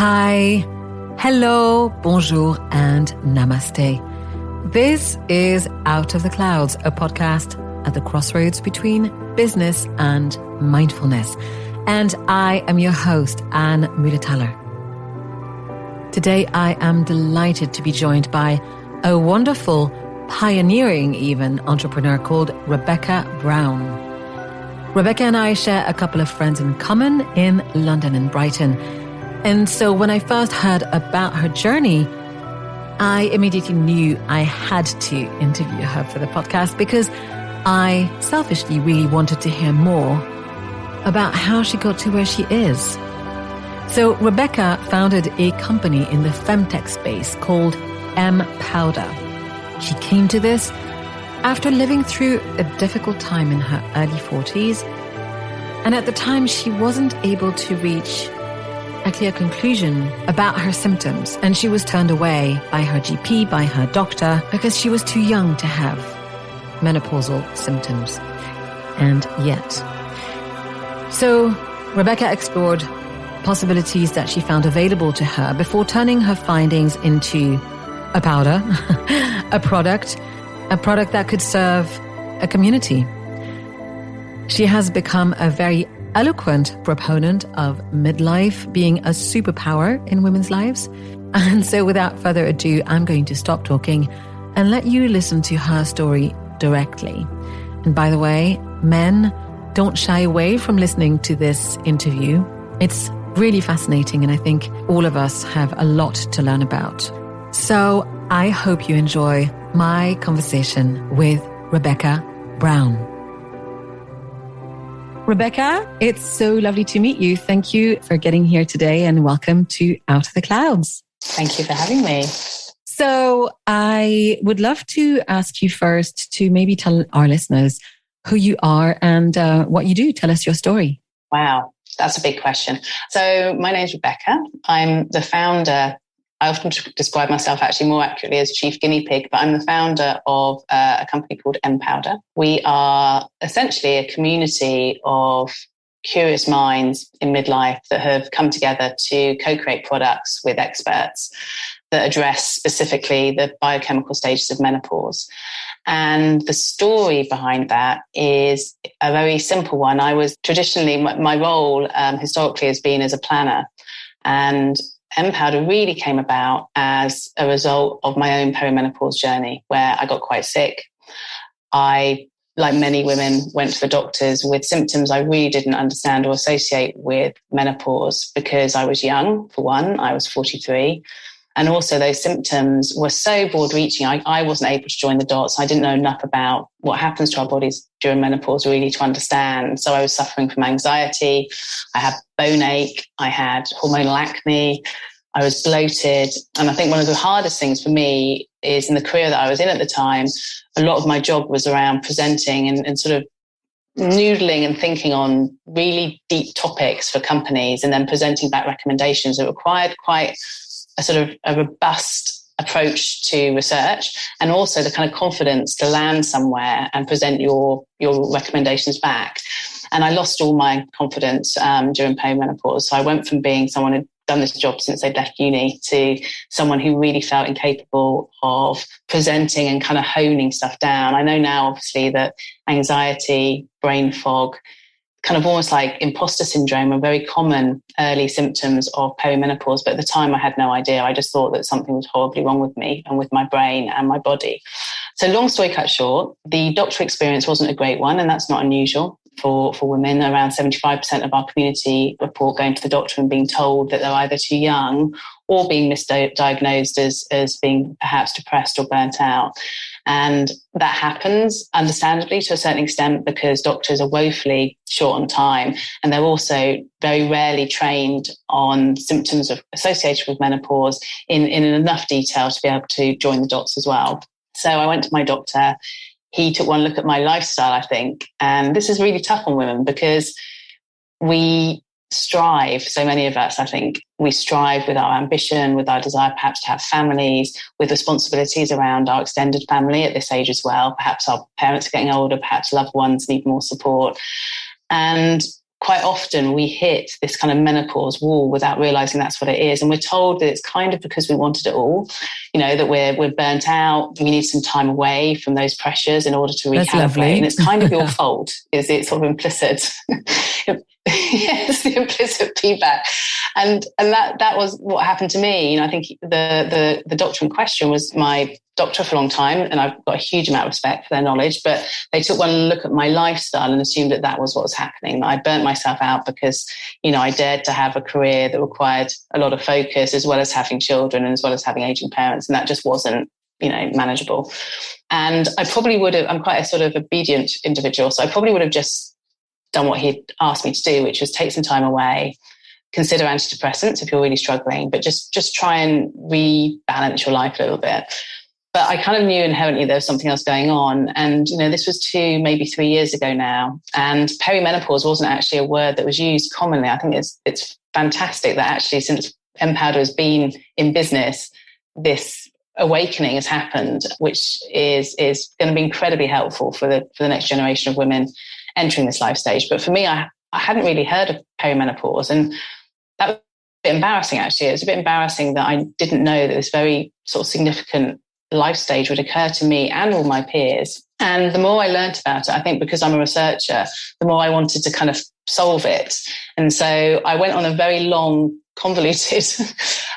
Hi, hello, bonjour, and namaste. This is Out of the Clouds, a podcast at the crossroads between business and mindfulness. And I am your host, Anne Muller-Thaler. Today, I am delighted to be joined by a wonderful, pioneering even entrepreneur called Rebekah Brown. Rebekah and I share a couple of friends in common in London and Brighton. And so when I first heard about her journey, I immediately knew I had to interview her for the podcast because I selfishly really wanted to hear more about how she got to where she is. So Rebekah founded a company in the Femtech space called MPowder. She came to this after living through a difficult time in her early 40s. And at the time, she wasn't able to reach a clear conclusion about her symptoms, and she was turned away by her GP, by her doctor, because she was too young to have menopausal symptoms. And yet. So Rebekah explored possibilities that she found available to her before turning her findings into a powder, a product that could serve a community. She has become a very eloquent proponent of midlife being a superpower in women's lives. And so without further ado, I'm going to stop talking and let you listen to her story directly. And by the way, men, don't shy away from listening to this interview. It's really fascinating, and I think all of us have a lot to learn about. So I hope you enjoy my conversation with Rebekah Brown. Rebekah, it's so lovely to meet you. Thank you for getting here today and welcome to Out of the Clouds. Thank you for having me. So I would love to ask you first to maybe tell our listeners who you are and what you do. Tell us your story. Wow, that's a big question. So my name's Rebekah. I'm the founder. I often describe myself actually more accurately as chief guinea pig, but I'm the founder of a company called MPowder. We are essentially a community of curious minds in midlife that have come together to co-create products with experts that address specifically the biochemical stages of menopause. And the story behind that is a very simple one. I was traditionally, my role historically has been as a planner, and MPowder really came about as a result of my own perimenopause journey, where I got quite sick. I, like many women, went to the doctors with symptoms I really didn't understand or associate with menopause because I was young, for one. I was 43. And also those symptoms were so broad-reaching, I wasn't able to join the dots. I didn't know enough about what happens to our bodies during menopause really to understand. So I was suffering from anxiety. I had bone ache. I had hormonal acne. I was bloated. And I think one of the hardest things for me is in the career that I was in at the time, a lot of my job was around presenting and sort of noodling and thinking on really deep topics for companies and then presenting back recommendations. It required quite a sort of a robust approach to research and also the kind of confidence to land somewhere and present your recommendations back. And I lost all my confidence during perimenopause. So I went from being someone who'd done this job since they'd left uni to someone who really felt incapable of presenting and kind of honing stuff down. I know now, obviously, that anxiety, brain fog, kind of almost like imposter syndrome are very common early symptoms of perimenopause. But at the time I had no idea. I just thought that something was horribly wrong with me and with my brain and my body. So long story cut short, the doctor experience wasn't a great one, and that's not unusual for women. Around 75% of our community report going to the doctor and being told that they're either too young or being misdiagnosed as being perhaps depressed or burnt out. And that happens, understandably, to a certain extent, because doctors are woefully short on time. And they're also very rarely trained on symptoms associated with menopause in enough detail to be able to join the dots as well. So I went to my doctor. He took one look at my lifestyle, I think. And this is really tough on women because we strive, so many of us, I think, we strive with our ambition, with our desire perhaps to have families, with responsibilities around our extended family at this age as well. Perhaps our parents are getting older, perhaps loved ones need more support. And quite often we hit this kind of menopause wall without realizing that's what it is. And we're told that it's kind of because we wanted it all, that we're burnt out. We need some time away from those pressures in order to recalibrate. And it's kind of your fault, is it sort of implicit? Yes, the implicit feedback. And that was what happened to me. I think the doctor in question was my doctor for a long time, and I've got a huge amount of respect for their knowledge, but they took one look at my lifestyle and assumed that was what was happening. I burnt myself out because, I dared to have a career that required a lot of focus, as well as having children and as well as having aging parents. And that just wasn't, manageable. And I probably would have, I'm quite a sort of obedient individual, so I probably would have just done what he'd asked me to do, which was take some time away, consider antidepressants if you're really struggling, but just try and rebalance your life a little bit. But I kind of knew inherently there was something else going on. And, this was 2, maybe 3 years ago now. And perimenopause wasn't actually a word that was used commonly. I think it's fantastic that actually since MPowder has been in business, this awakening has happened, which is going to be incredibly helpful for the next generation of women entering this life stage. But for me, I hadn't really heard of perimenopause. And that was a bit embarrassing, actually. It was a bit embarrassing that I didn't know that this very sort of significant life stage would occur to me and all my peers. And the more I learned about it, I think because I'm a researcher, the more I wanted to kind of solve it. And so I went on a very long, convoluted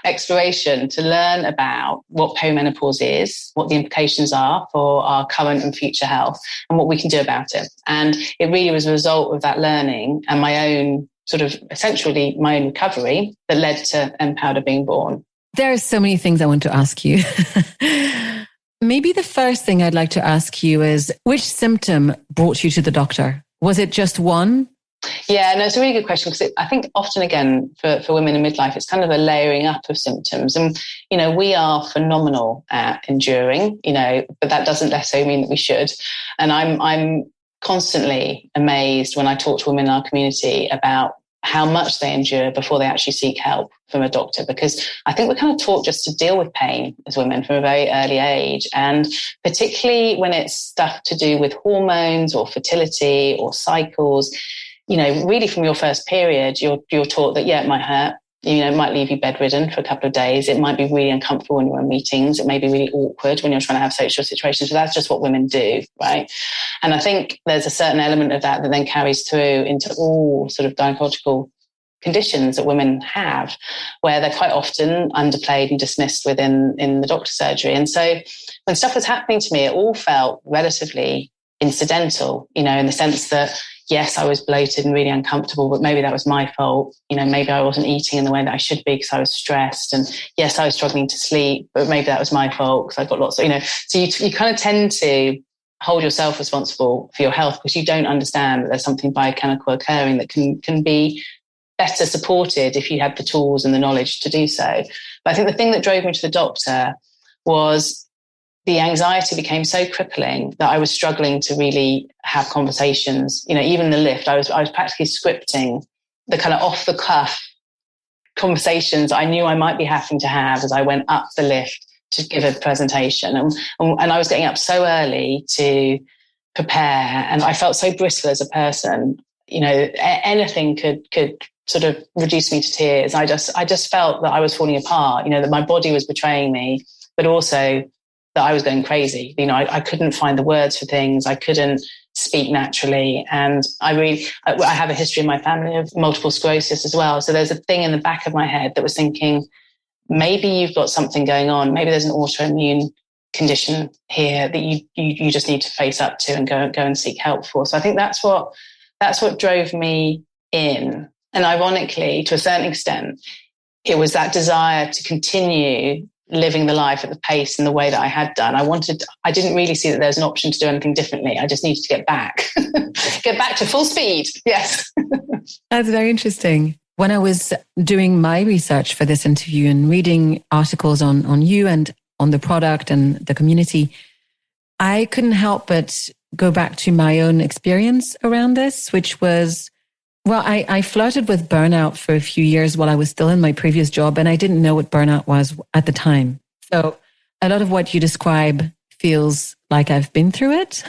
exploration to learn about what perimenopause is, what the implications are for our current and future health, and what we can do about it. And it really was a result of that learning and my own sort of essentially my own recovery that led to MPowder being born. There are so many things I want to ask you. Maybe the first thing I'd like to ask you is, which symptom brought you to the doctor? Was it just one? Yeah, no, it's a really good question, because I think often, again, for women in midlife, it's kind of a layering up of symptoms. And, we are phenomenal at enduring, but that doesn't necessarily mean that we should. And I'm constantly amazed when I talk to women in our community about how much they endure before they actually seek help from a doctor, because I think we're kind of taught just to deal with pain as women from a very early age. And particularly when it's stuff to do with hormones or fertility or cycles, really from your first period, you're taught that, it might hurt. It might leave you bedridden for a couple of days. It might be really uncomfortable when you're in meetings. It may be really awkward when you're trying to have social situations. But that's just what women do, right? And I think there's a certain element of that then carries through into all sort of gynecological conditions that women have, where they're quite often underplayed and dismissed within the doctor's surgery. And so when stuff was happening to me, it all felt relatively incidental, in the sense that, yes, I was bloated and really uncomfortable, but maybe that was my fault. Maybe I wasn't eating in the way that I should be because I was stressed. And yes, I was struggling to sleep, but maybe that was my fault because I got lots of, so you kind of tend to hold yourself responsible for your health because you don't understand that there's something biochemical occurring that can be better supported if you had the tools and the knowledge to do so. But I think the thing that drove me to the doctor was the anxiety became so crippling that I was struggling to really have conversations. Even the lift, I was practically scripting the kind of off the cuff conversations I knew I might be having to have as I went up the lift to give a presentation. And I was getting up so early to prepare, and I felt so brittle as a person. Anything could sort of reduce me to tears. I just felt that I was falling apart, that my body was betraying me, but also that I was going crazy. I couldn't find the words for things. I couldn't speak naturally. And I have a history in my family of multiple sclerosis as well. So there's a thing in the back of my head that was thinking, maybe you've got something going on. Maybe there's an autoimmune condition here that you just need to face up to and go and seek help for. So I think that's what drove me in. And ironically, to a certain extent, it was that desire to continue living the life at the pace and the way that I had done. I didn't really see that there's an option to do anything differently. I just needed to get back to full speed. Yes. That's very interesting. When I was doing my research for this interview and reading articles on you and on the product and the community, I couldn't help but go back to my own experience around this, which was, I flirted with burnout for a few years while I was still in my previous job, and I didn't know what burnout was at the time. So a lot of what you describe feels like I've been through it,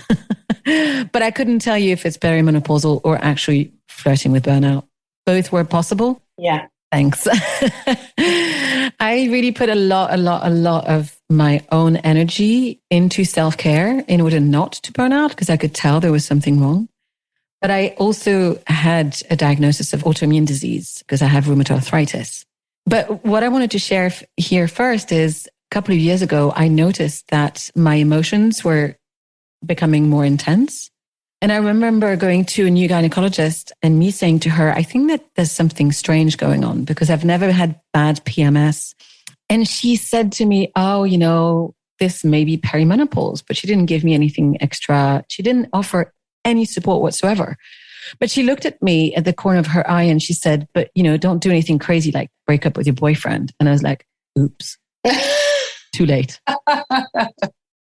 but I couldn't tell you if it's perimenopausal or actually flirting with burnout. Both were possible. Yeah. Thanks. I really put a lot of my own energy into self-care in order not to burn out because I could tell there was something wrong. But I also had a diagnosis of autoimmune disease because I have rheumatoid arthritis. But what I wanted to share here first is a couple of years ago, I noticed that my emotions were becoming more intense. And I remember going to a new gynecologist and me saying to her, I think that there's something strange going on because I've never had bad PMS. And she said to me, oh, you know, this may be perimenopause, but she didn't give me anything extra. She didn't offer any support whatsoever. But she looked at me at the corner of her eye and she said, but, you know, don't do anything crazy like break up with your boyfriend. And I was like, oops, too late.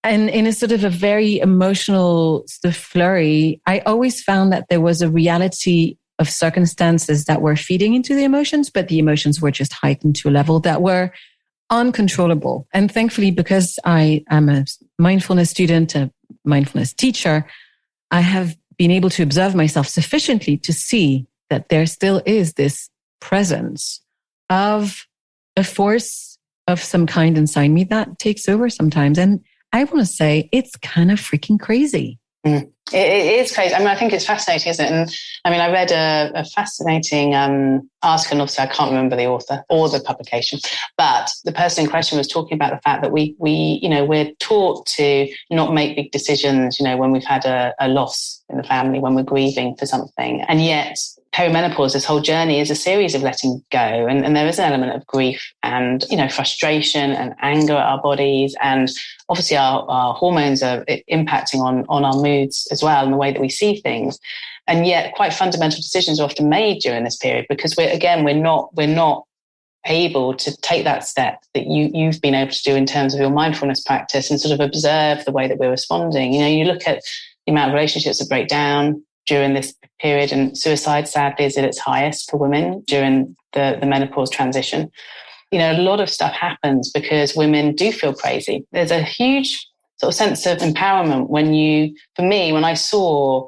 And in a sort of a very emotional sort of flurry, I always found that there was a reality of circumstances that were feeding into the emotions, but the emotions were just heightened to a level that were uncontrollable. And thankfully, because I am a mindfulness student, a mindfulness teacher, I have been able to observe myself sufficiently to see that there still is this presence of a force of some kind inside me that takes over sometimes. And I want to say it's kind of freaking crazy. It is crazy. I mean, I think it's fascinating, isn't it? And I mean, I read a fascinating article, and obviously I can't remember the author or the publication, but the person in question was talking about the fact that we you know, we're taught to not make big decisions, you know, when we've had a loss in the family, when we're grieving for something. And yet perimenopause, this whole journey is a series of letting go. And there is an element of grief and, you know, frustration and anger at our bodies. And obviously our hormones are impacting on our moods as well and the way that we see things. And yet quite fundamental decisions are often made during this period because we're not able to take that step that you've been able to do in terms of your mindfulness practice and sort of observe the way that we're responding. You know, you look at the amount of relationships that break down during this period, and suicide sadly is at its highest for women during the menopause transition. You know, a lot of stuff happens because women do feel crazy. There's a huge sort of sense of empowerment when I saw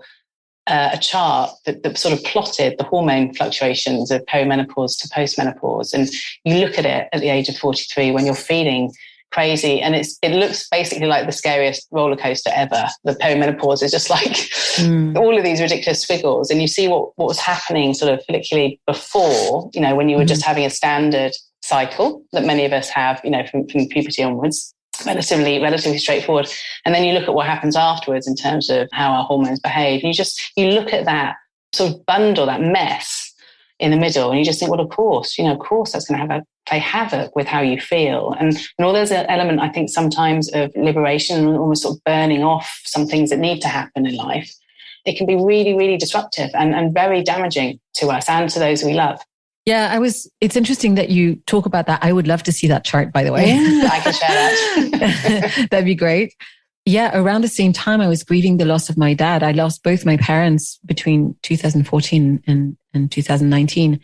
a chart that sort of plotted the hormone fluctuations of perimenopause to postmenopause. And you look at it at the age of 43 when you're feeling crazy, and it looks basically like the scariest roller coaster ever. The perimenopause is just like all of these ridiculous squiggles, and you see what was happening sort of follicularly before, you know, when you were just having a standard cycle that many of us have, you know, from puberty onwards, relatively straightforward. And then you look at what happens afterwards in terms of how our hormones behave. And you look at that sort of bundle, that mess in the middle, and you just think, well, of course that's going to play havoc with how you feel. And although there's an element, I think, sometimes of liberation and almost sort of burning off some things that need to happen in life, it can be really, really disruptive and very damaging to us and to those we love. Yeah, it's interesting that you talk about that. I would love to see that chart, by the way. Yeah, I can share that. That'd be great. Yeah, around the same time, I was grieving the loss of my dad. I lost both my parents between 2014 and 2019,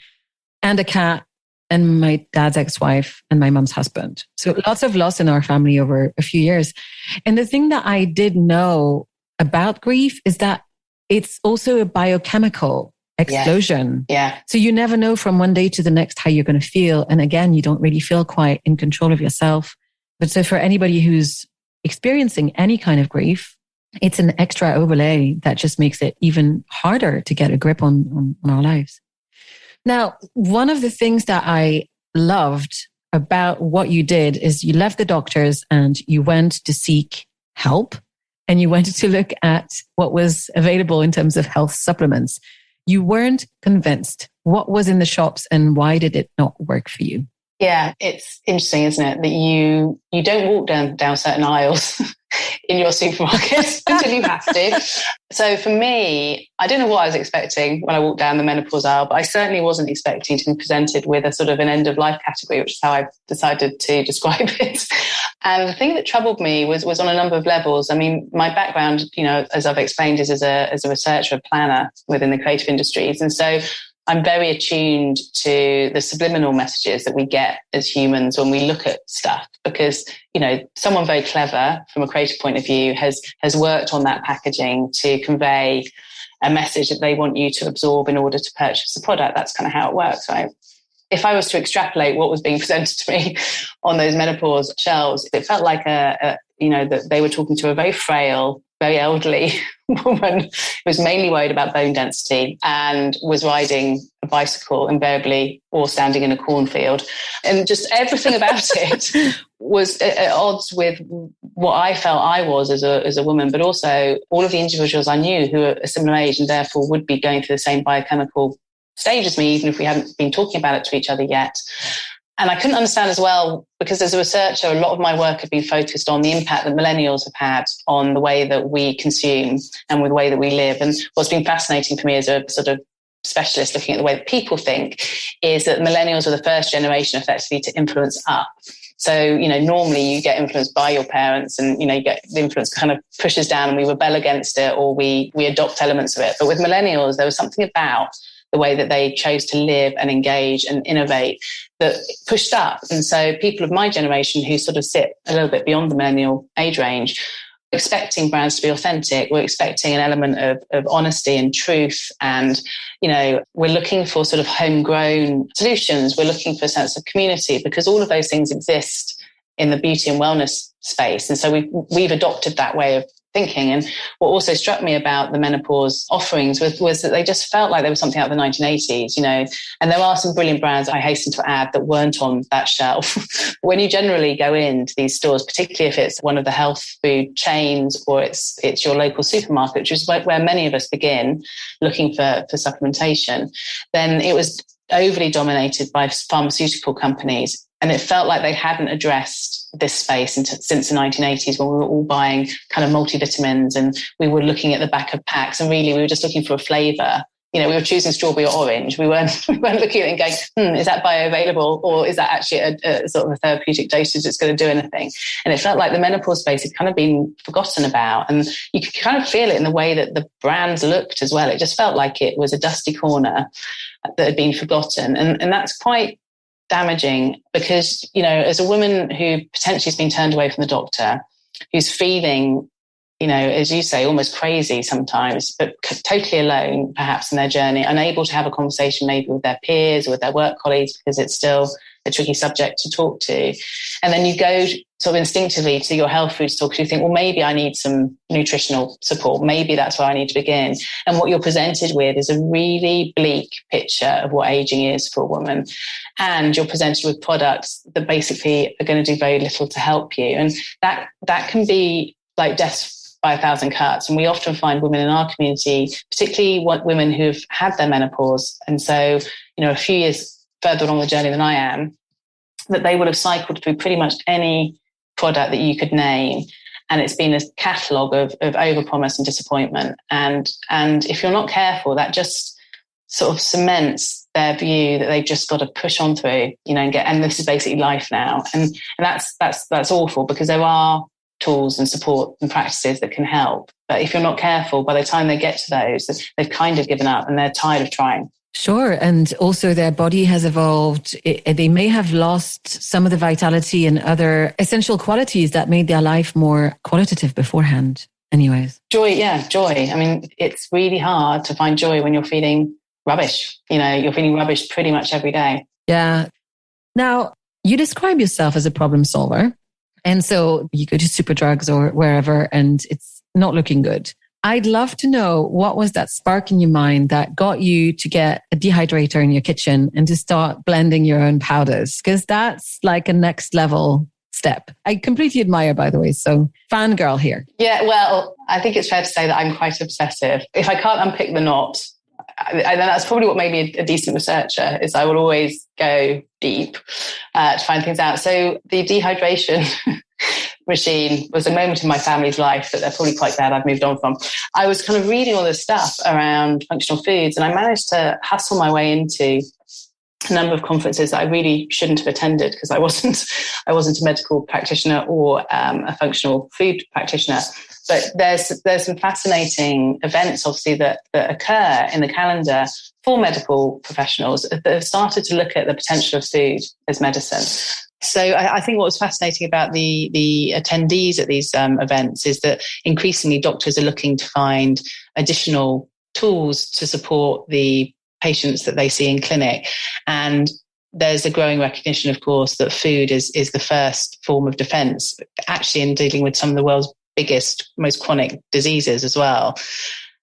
and a cat, and my dad's ex-wife, and my mum's husband. So lots of loss in our family over a few years. And the thing that I did know about grief is that it's also a biochemical explosion. Yeah. So you never know from one day to the next how you're going to feel. And again, you don't really feel quite in control of yourself. But so for anybody who's experiencing any kind of grief, it's an extra overlay that just makes it even harder to get a grip on our lives. Now, one of the things that I loved about what you did is you left the doctors and you went to seek help, and you went to look at what was available in terms of health supplements. You weren't convinced. What was in the shops and why did it not work for you? Yeah, it's interesting, isn't it, that you don't walk down certain aisles in your supermarket until you have to. So for me, I don't know what I was expecting when I walked down the menopause aisle, but I certainly wasn't expecting to be presented with a sort of an end of life category, which is how I decided to describe it. And the thing that troubled me was on a number of levels. I mean, my background, you know, as I've explained, is as a researcher, a planner within the creative industries. And so I'm very attuned to the subliminal messages that we get as humans when we look at stuff, because, you know, someone very clever from a creative point of view has worked on that packaging to convey a message that they want you to absorb in order to purchase the product. That's kind of how it works, right? If I was to extrapolate what was being presented to me on those menopause shelves, it felt like that they were talking to a very frail, very elderly woman who was mainly worried about bone density and was riding a bicycle invariably or standing in a cornfield. And just everything about it was at odds with what I felt I was as a woman, but also all of the individuals I knew who were a similar age and therefore would be going through the same biochemical stage as me, even if we hadn't been talking about it to each other yet. And I couldn't understand as well, because as a researcher, a lot of my work had been focused on the impact that millennials have had on the way that we consume and with the way that we live. And what's been fascinating for me as a sort of specialist looking at the way that people think is that millennials are the first generation effectively to influence up. So, normally you get influenced by your parents and, you get the influence kind of pushes down and we rebel against it or we adopt elements of it. But with millennials, there was something about the way that they chose to live and engage and innovate that pushed up. And so people of my generation who sort of sit a little bit beyond the millennial age range, expecting brands to be authentic, we're expecting an element of honesty and truth. And, we're looking for sort of homegrown solutions. We're looking for a sense of community because all of those things exist in the beauty and wellness space. And so we've adopted that way of thinking. And what also struck me about the menopause offerings was that they just felt like there was something out of the 1980s, and there are some brilliant brands, I hasten to add, that weren't on that shelf. When you generally go into these stores, particularly if it's one of the health food chains or it's your local supermarket, which is where many of us begin looking for supplementation, then it was overly dominated by pharmaceutical companies. And it felt like they hadn't addressed this space since the 1980s when we were all buying kind of multivitamins and we were looking at the back of packs and really we were just looking for a flavour. We were choosing strawberry or orange. We weren't looking at it and going, is that bioavailable or is that actually a sort of a therapeutic dosage that's going to do anything? And it felt like the menopause space had kind of been forgotten about. And you could kind of feel it in the way that the brands looked as well. It just felt like it was a dusty corner that had been forgotten. And that's quite damaging because, as a woman who potentially has been turned away from the doctor, who's feeling, as you say, almost crazy sometimes, but totally alone, perhaps in their journey, unable to have a conversation maybe with their peers or with their work colleagues because it's still a tricky subject to talk to. And then you go sort of instinctively to your health food store because you think, well, maybe I need some nutritional support. Maybe that's where I need to begin. And what you're presented with is a really bleak picture of what aging is for a woman. And you're presented with products that basically are going to do very little to help you. And that can be like death by 1,000 cuts. And we often find women in our community, particularly women who've had their menopause. And so, a few years further along the journey than I am, that they would have cycled through pretty much any product that you could name. And it's been a catalogue of overpromise and disappointment. And if you're not careful, that just sort of cements their view that they've just got to push on through, and this is basically life now. And that's awful because there are tools and support and practices that can help. But if you're not careful, by the time they get to those, they've kind of given up and they're tired of trying. Sure. And also their body has evolved. They may have lost some of the vitality and other essential qualities that made their life more qualitative beforehand. Anyways. Joy. I mean, it's really hard to find joy when you're feeling rubbish. You're feeling rubbish pretty much every day. Yeah. Now, you describe yourself as a problem solver. And so you go to Superdrugs or wherever and it's not looking good. I'd love to know what was that spark in your mind that got you to get a dehydrator in your kitchen and to start blending your own powders? Because that's like a next level step. I completely admire, by the way. So fangirl here. Yeah, well, I think it's fair to say that I'm quite obsessive. If I can't unpick the knot, and that's probably what made me a decent researcher, is I will always go deep to find things out. So the dehydration machine was a moment in my family's life that they're probably quite glad I've moved on from. I was kind of reading all this stuff around functional foods and I managed to hustle my way into a number of conferences that I really shouldn't have attended because I wasn't a medical practitioner or a functional food practitioner. But there's some fascinating events, obviously, that occur in the calendar for medical professionals that have started to look at the potential of food as medicine. So I think what was fascinating about the attendees at these events is that increasingly doctors are looking to find additional tools to support the patients that they see in clinic. And there's a growing recognition, of course, that food is the first form of defense, actually, in dealing with some of the world's biggest, most chronic diseases as well.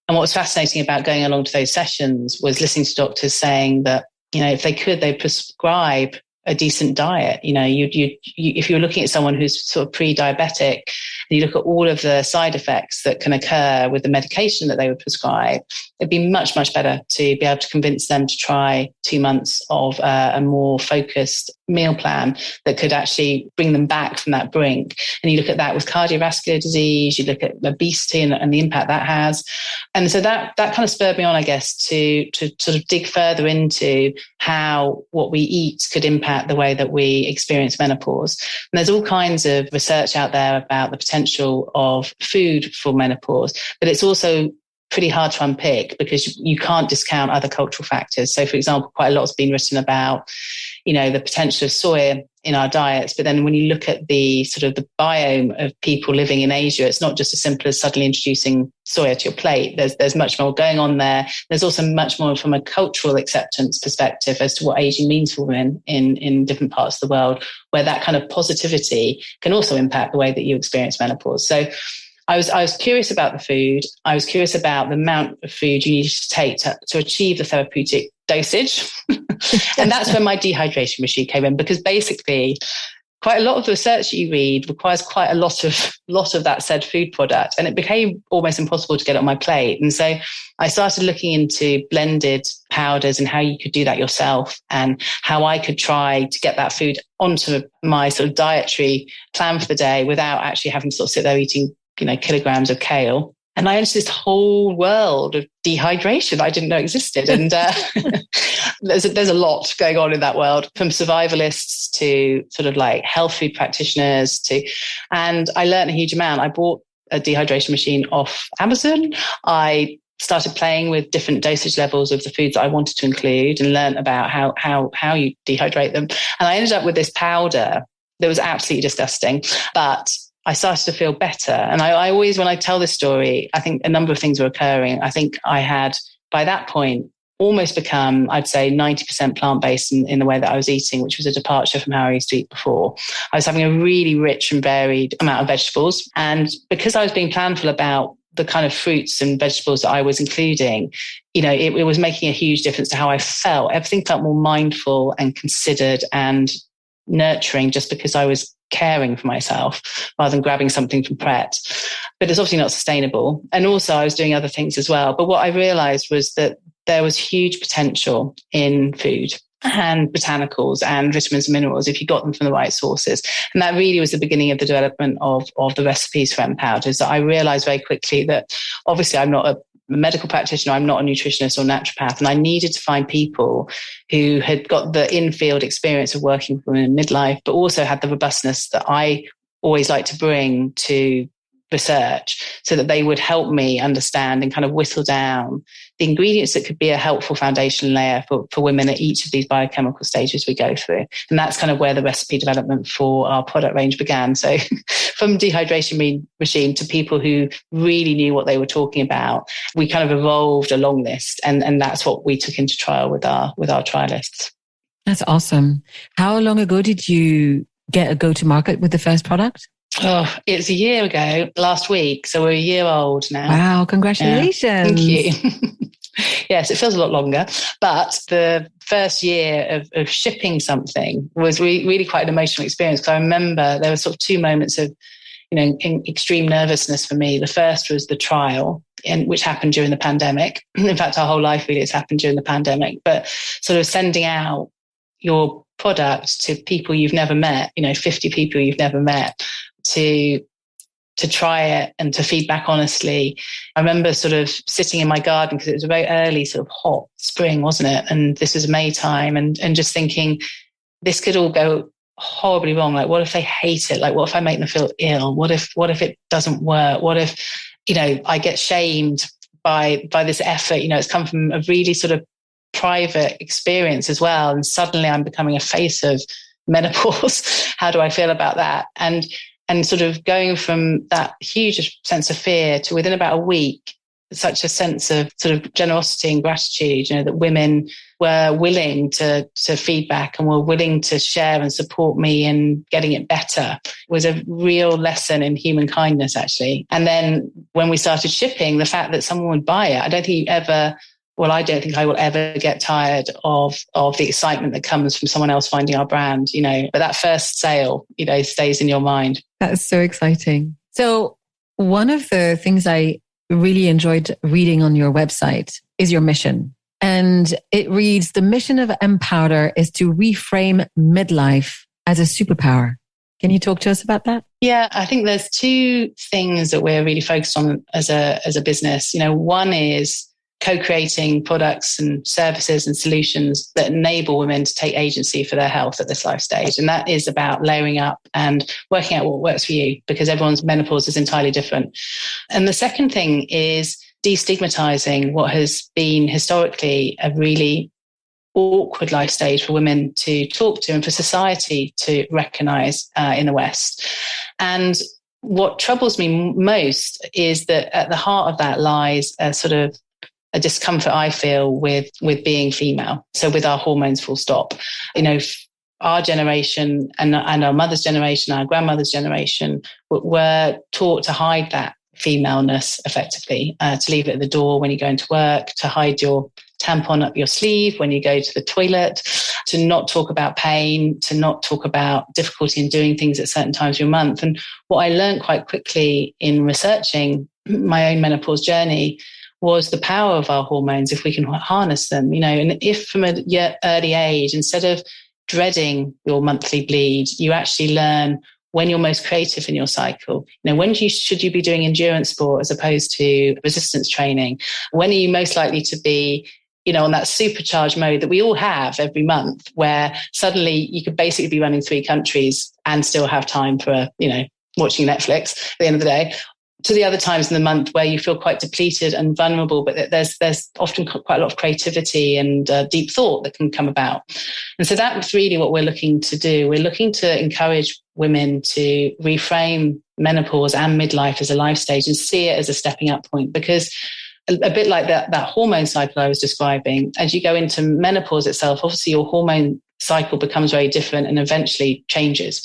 And what was fascinating about going along to those sessions was listening to doctors saying that, if they could, they'd prescribe a decent diet. If you're looking at someone who's sort of pre-diabetic, and you look at all of the side effects that can occur with the medication that they would prescribe, it'd be much, much better to be able to convince them to try 2 months of a more focused meal plan that could actually bring them back from that brink. And you look at that with cardiovascular disease, you look at obesity and the impact that has. And so that kind of spurred me on, I guess, to sort of dig further into how what we eat could impact the way that we experience menopause. And there's all kinds of research out there about the potential of food for menopause, but it's also pretty hard to unpick because you can't discount other cultural factors. So, for example, quite a lot has been written about, the potential of soy in our diets. But then when you look at the sort of the biome of people living in Asia, it's not just as simple as suddenly introducing soya to your plate. There's much more going on there. There's also much more from a cultural acceptance perspective as to what aging means for women in different parts of the world, where that kind of positivity can also impact the way that you experience menopause. So I was curious about the food. I was curious about the amount of food you need to take to achieve the therapeutic dosage. And that's when my dehydration machine came in, because basically quite a lot of the research that you read requires quite a lot of that said food product. And it became almost impossible to get it on my plate. And so I started looking into blended powders and how you could do that yourself, and how I could try to get that food onto my sort of dietary plan for the day without actually having to sort of sit there eating kilograms of kale. And I entered this whole world of dehydration I didn't know existed. And there's a lot going on in that world, from survivalists to sort of like health food practitioners and I learned a huge amount. I bought a dehydration machine off Amazon. I started playing with different dosage levels of the foods that I wanted to include and learned about how you dehydrate them. And I ended up with this powder that was absolutely disgusting, but I started to feel better. And I always, when I tell this story, I think a number of things were occurring. I think I had, by that point, almost become, I'd say, 90% plant-based in the way that I was eating, which was a departure from how I used to eat before. I was having a really rich and varied amount of vegetables. And because I was being planful about the kind of fruits and vegetables that I was including, it was making a huge difference to how I felt. Everything felt more mindful and considered and nurturing, just because I was caring for myself rather than grabbing something from Pret. But it's obviously not sustainable. And also I was doing other things as well. But what I realized was that there was huge potential in food and botanicals and vitamins and minerals if you got them from the right sources. And that really was the beginning of the development of the recipes for MPowder. So I realized very quickly that obviously I'm not a medical practitioner, I'm not a nutritionist or naturopath, and I needed to find people who had got the in-field experience of working with women in midlife, but also had the robustness that I always like to bring to research, so that they would help me understand and kind of whittle down the ingredients that could be a helpful foundation layer for women at each of these biochemical stages we go through. And that's kind of where the recipe development for our product range began. So from dehydration machine to people who really knew what they were talking about, we kind of evolved along this, and that's what we took into trial with our trialists. That's awesome. How long ago did you get a go-to market with the first product? Oh, it's a year ago, last week. So we're a year old now. Wow, congratulations. Yeah, thank you. Yes, it feels a lot longer. But the first year of shipping something was really quite an emotional experience. Because I remember there were sort of two moments of, extreme nervousness for me. The first was the trial, which happened during the pandemic. In fact, our whole life really has happened during the pandemic. But sort of sending out your product to people you've never met, 50 people you've never met, to try it and to feedback honestly. I remember sort of sitting in my garden, because it was a very early sort of hot spring, wasn't it? And this was May time, and just thinking this could all go horribly wrong. Like, what if they hate it? Like, what if I make them feel ill? What if it doesn't work? What if, I get shamed by this effort? It's come from a really sort of private experience as well. And suddenly I'm becoming a face of menopause. How do I feel about that? And sort of going from that huge sense of fear to, within about a week, such a sense of sort of generosity and gratitude, that women were willing to feedback and were willing to share and support me in getting it better. It was a real lesson in human kindness, actually. And then when we started shipping, the fact that someone would buy it, I don't think I will ever get tired of the excitement that comes from someone else finding our brand, but that first sale, stays in your mind. That is so exciting. So one of the things I really enjoyed reading on your website is your mission. And it reads, the mission of MPowder is to reframe midlife as a superpower. Can you talk to us about that? Yeah, I think there's two things that we're really focused on as a business. One is co-creating products and services and solutions that enable women to take agency for their health at this life stage. And that is about layering up and working out what works for you, because everyone's menopause is entirely different. And the second thing is destigmatizing what has been historically a really awkward life stage for women to talk to and for society to recognize in the West. And what troubles me most is that at the heart of that lies a sort of a discomfort I feel with being female. So with our hormones, full stop. Our generation and our mother's generation, our grandmother's generation were taught to hide that femaleness effectively, to leave it at the door when you go into work, to hide your tampon up your sleeve when you go to the toilet, to not talk about pain, to not talk about difficulty in doing things at certain times of your month. And what I learned quite quickly in researching my own menopause journey was the power of our hormones if we can harness them, and if from an early age, instead of dreading your monthly bleed, you actually learn when you're most creative in your cycle. When should you be doing endurance sport as opposed to resistance training? When are you most likely to be, on that supercharged mode that we all have every month, where suddenly you could basically be running 3 countries and still have time for, watching Netflix at the end of the day, to the other times in the month where you feel quite depleted and vulnerable, but there's often quite a lot of creativity and deep thought that can come about. And so that's really what we're looking to do. We're looking to encourage women to reframe menopause and midlife as a life stage and see it as a stepping up point, because a bit like that hormone cycle I was describing, as you go into menopause itself, obviously your hormone cycle becomes very different and eventually changes.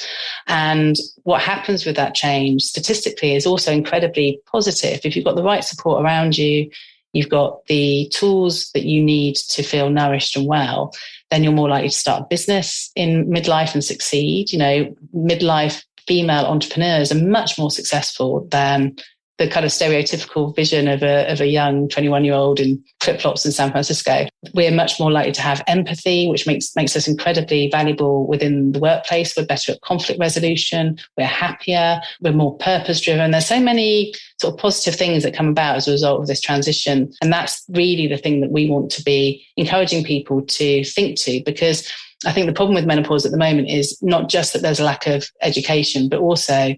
And what happens with that change statistically is also incredibly positive. If you've got the right support around you, you've got the tools that you need to feel nourished and well, then you're more likely to start a business in midlife and succeed. Midlife female entrepreneurs are much more successful than the kind of stereotypical vision of a young 21-year-old in flip-flops in San Francisco. We're much more likely to have empathy, which makes us incredibly valuable within the workplace. We're better at conflict resolution. We're happier. We're more purpose-driven. There's so many sort of positive things that come about as a result of this transition. And that's really the thing that we want to be encouraging people to think to, because I think the problem with menopause at the moment is not just that there's a lack of education, but also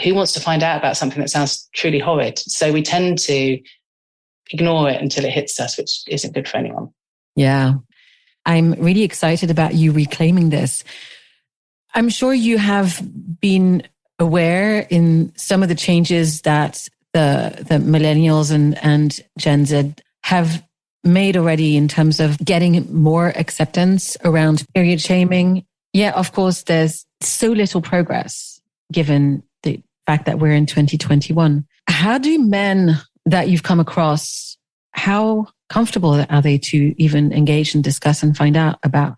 who wants to find out about something that sounds truly horrid? So we tend to ignore it until it hits us, which isn't good for anyone. Yeah. I'm really excited about you reclaiming this. I'm sure you have been aware in some of the changes that the millennials and Gen Z have made already in terms of getting more acceptance around period shaming. Yeah, of course, there's so little progress given the fact that we're in 2021. How do men that you've come across, how comfortable are they to even engage and discuss and find out about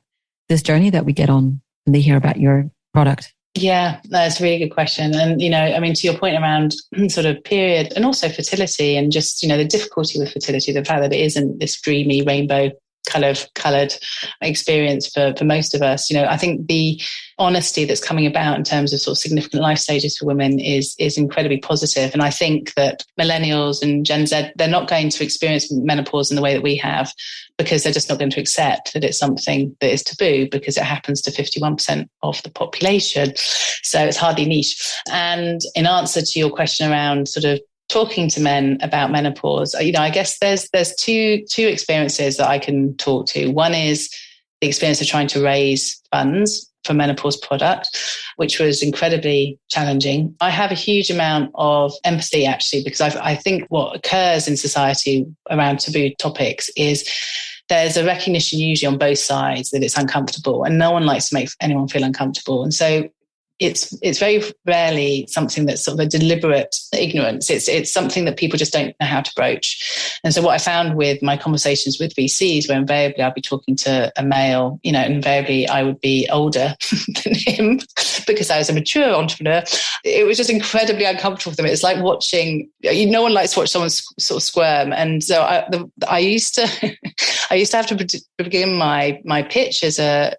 this journey that we get on when they hear about your product? Yeah, that's a really good question. And, to your point around sort of period and also fertility and just, the difficulty with fertility, the fact that it isn't this dreamy rainbow coloured experience for most of us. I think the honesty that's coming about in terms of sort of significant life stages for women is incredibly positive. And I think that millennials and Gen Z, they're not going to experience menopause in the way that we have, because they're just not going to accept that it's something that is taboo, because it happens to 51% of the population. So it's hardly niche. And in answer to your question around sort of talking to men about menopause, I guess there's two experiences that I can talk to. One is the experience of trying to raise funds for menopause product, which was incredibly challenging. I have a huge amount of empathy, actually, because I think what occurs in society around taboo topics is there's a recognition usually on both sides that it's uncomfortable, and no one likes to make anyone feel uncomfortable. And so it's very rarely something that's sort of a deliberate ignorance. It's something that people just don't know how to broach. And so what I found with my conversations with VCs, where invariably I'd be talking to a male, invariably I would be older than him because I was a mature entrepreneur. It was just incredibly uncomfortable for them. It's like watching, no one likes to watch someone sort of squirm. And so I used to have to begin my pitch as a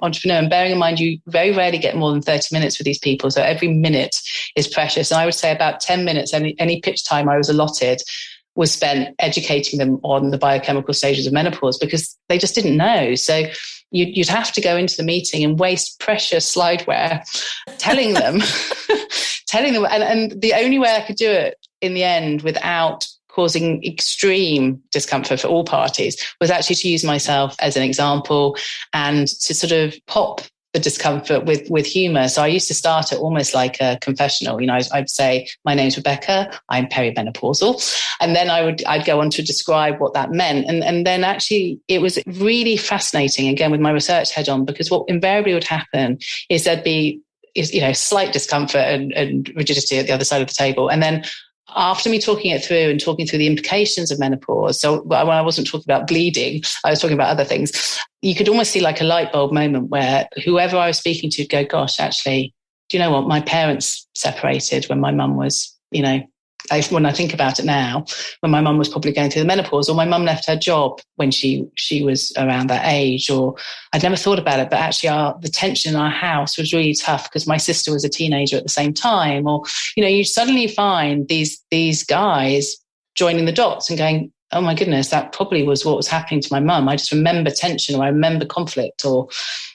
entrepreneur, and bearing in mind, you very rarely get more than 30 minutes with these people. So every minute is precious. And I would say about 10 minutes, any pitch time I was allotted was spent educating them on the biochemical stages of menopause, because they just didn't know. So you'd have to go into the meeting and waste precious slideware telling them, and the only way I could do it in the end without causing extreme discomfort for all parties was actually to use myself as an example and to sort of pop the discomfort with humor. So I used to start it almost like a confessional. I'd say, my name's Rebekah, I'm perimenopausal. And then I'd go on to describe what that meant. And then actually it was really fascinating, again, with my research head on, because what invariably would happen is there'd be, slight discomfort and rigidity at the other side of the table. And then after me talking it through and talking through the implications of menopause, so when I wasn't talking about bleeding, I was talking about other things, you could almost see like a light bulb moment where whoever I was speaking to would go, gosh, actually, do you know what? My parents separated when my mum was, when I think about it now, when my mum was probably going through the menopause, or my mum left her job when she was around that age, or I'd never thought about it, but actually the tension in our house was really tough because my sister was a teenager at the same time. Or, you suddenly find these guys joining the dots and going, oh my goodness, that probably was what was happening to my mum. I just remember tension, or I remember conflict,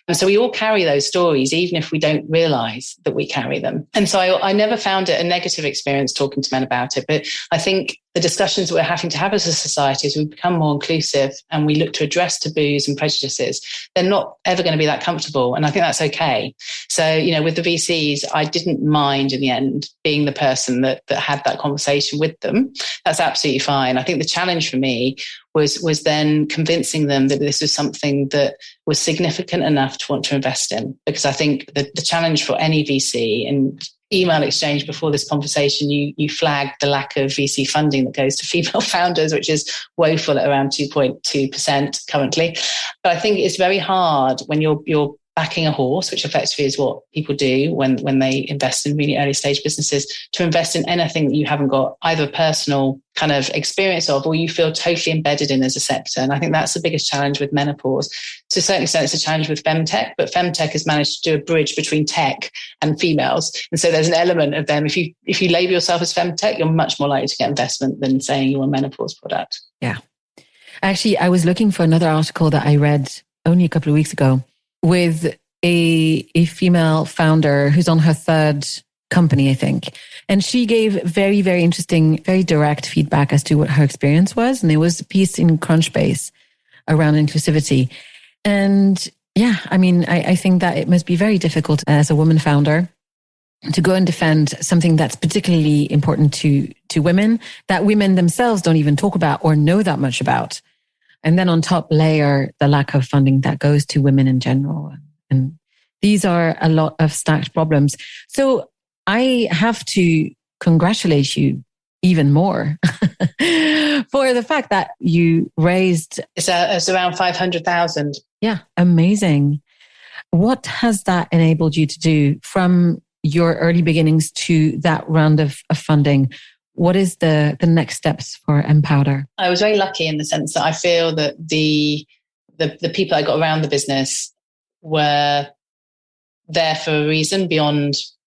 and so we all carry those stories, even if we don't realize that we carry them. And so I never found it a negative experience talking to men about it. But I think the discussions that we're having to have as a society, as we become more inclusive and we look to address taboos and prejudices, they're not ever going to be that comfortable. And I think that's okay. So, with the VCs, I didn't mind in the end being the person that had that conversation with them. That's absolutely fine. I think the challenge for me was then convincing them that this was something that was significant enough to want to invest in. Because I think the challenge for any VC, and email exchange before this conversation, you flagged the lack of VC funding that goes to female founders, which is woeful at around 2.2% currently. But I think it's very hard when you're backing a horse, which effectively is what people do when they invest in really early stage businesses, to invest in anything that you haven't got either personal kind of experience of, or you feel totally embedded in as a sector. And I think that's the biggest challenge with menopause. To a certain extent, it's a challenge with Femtech, but Femtech has managed to do a bridge between tech and females. And so there's an element of them. If you label yourself as Femtech, you're much more likely to get investment than saying you're a menopause product. Yeah. Actually, I was looking for another article that I read only a couple of weeks ago with a female founder who's on her third company, I think. And she gave very, very interesting, very direct feedback as to what her experience was. And there was a piece in Crunchbase around inclusivity. And yeah, I mean, I think that it must be very difficult as a woman founder to go and defend something that's particularly important to women, that women themselves don't even talk about or know that much about. And then on top layer the lack of funding that goes to women in general. And these are a lot of stacked problems. So I have to congratulate you even more for the fact that you raised... It's around 500,000. Yeah, amazing. What has that enabled you to do from your early beginnings to that round of funding? What is the next steps for MPowder? I was very lucky in the sense that I feel that the people I got around the business were there for a reason beyond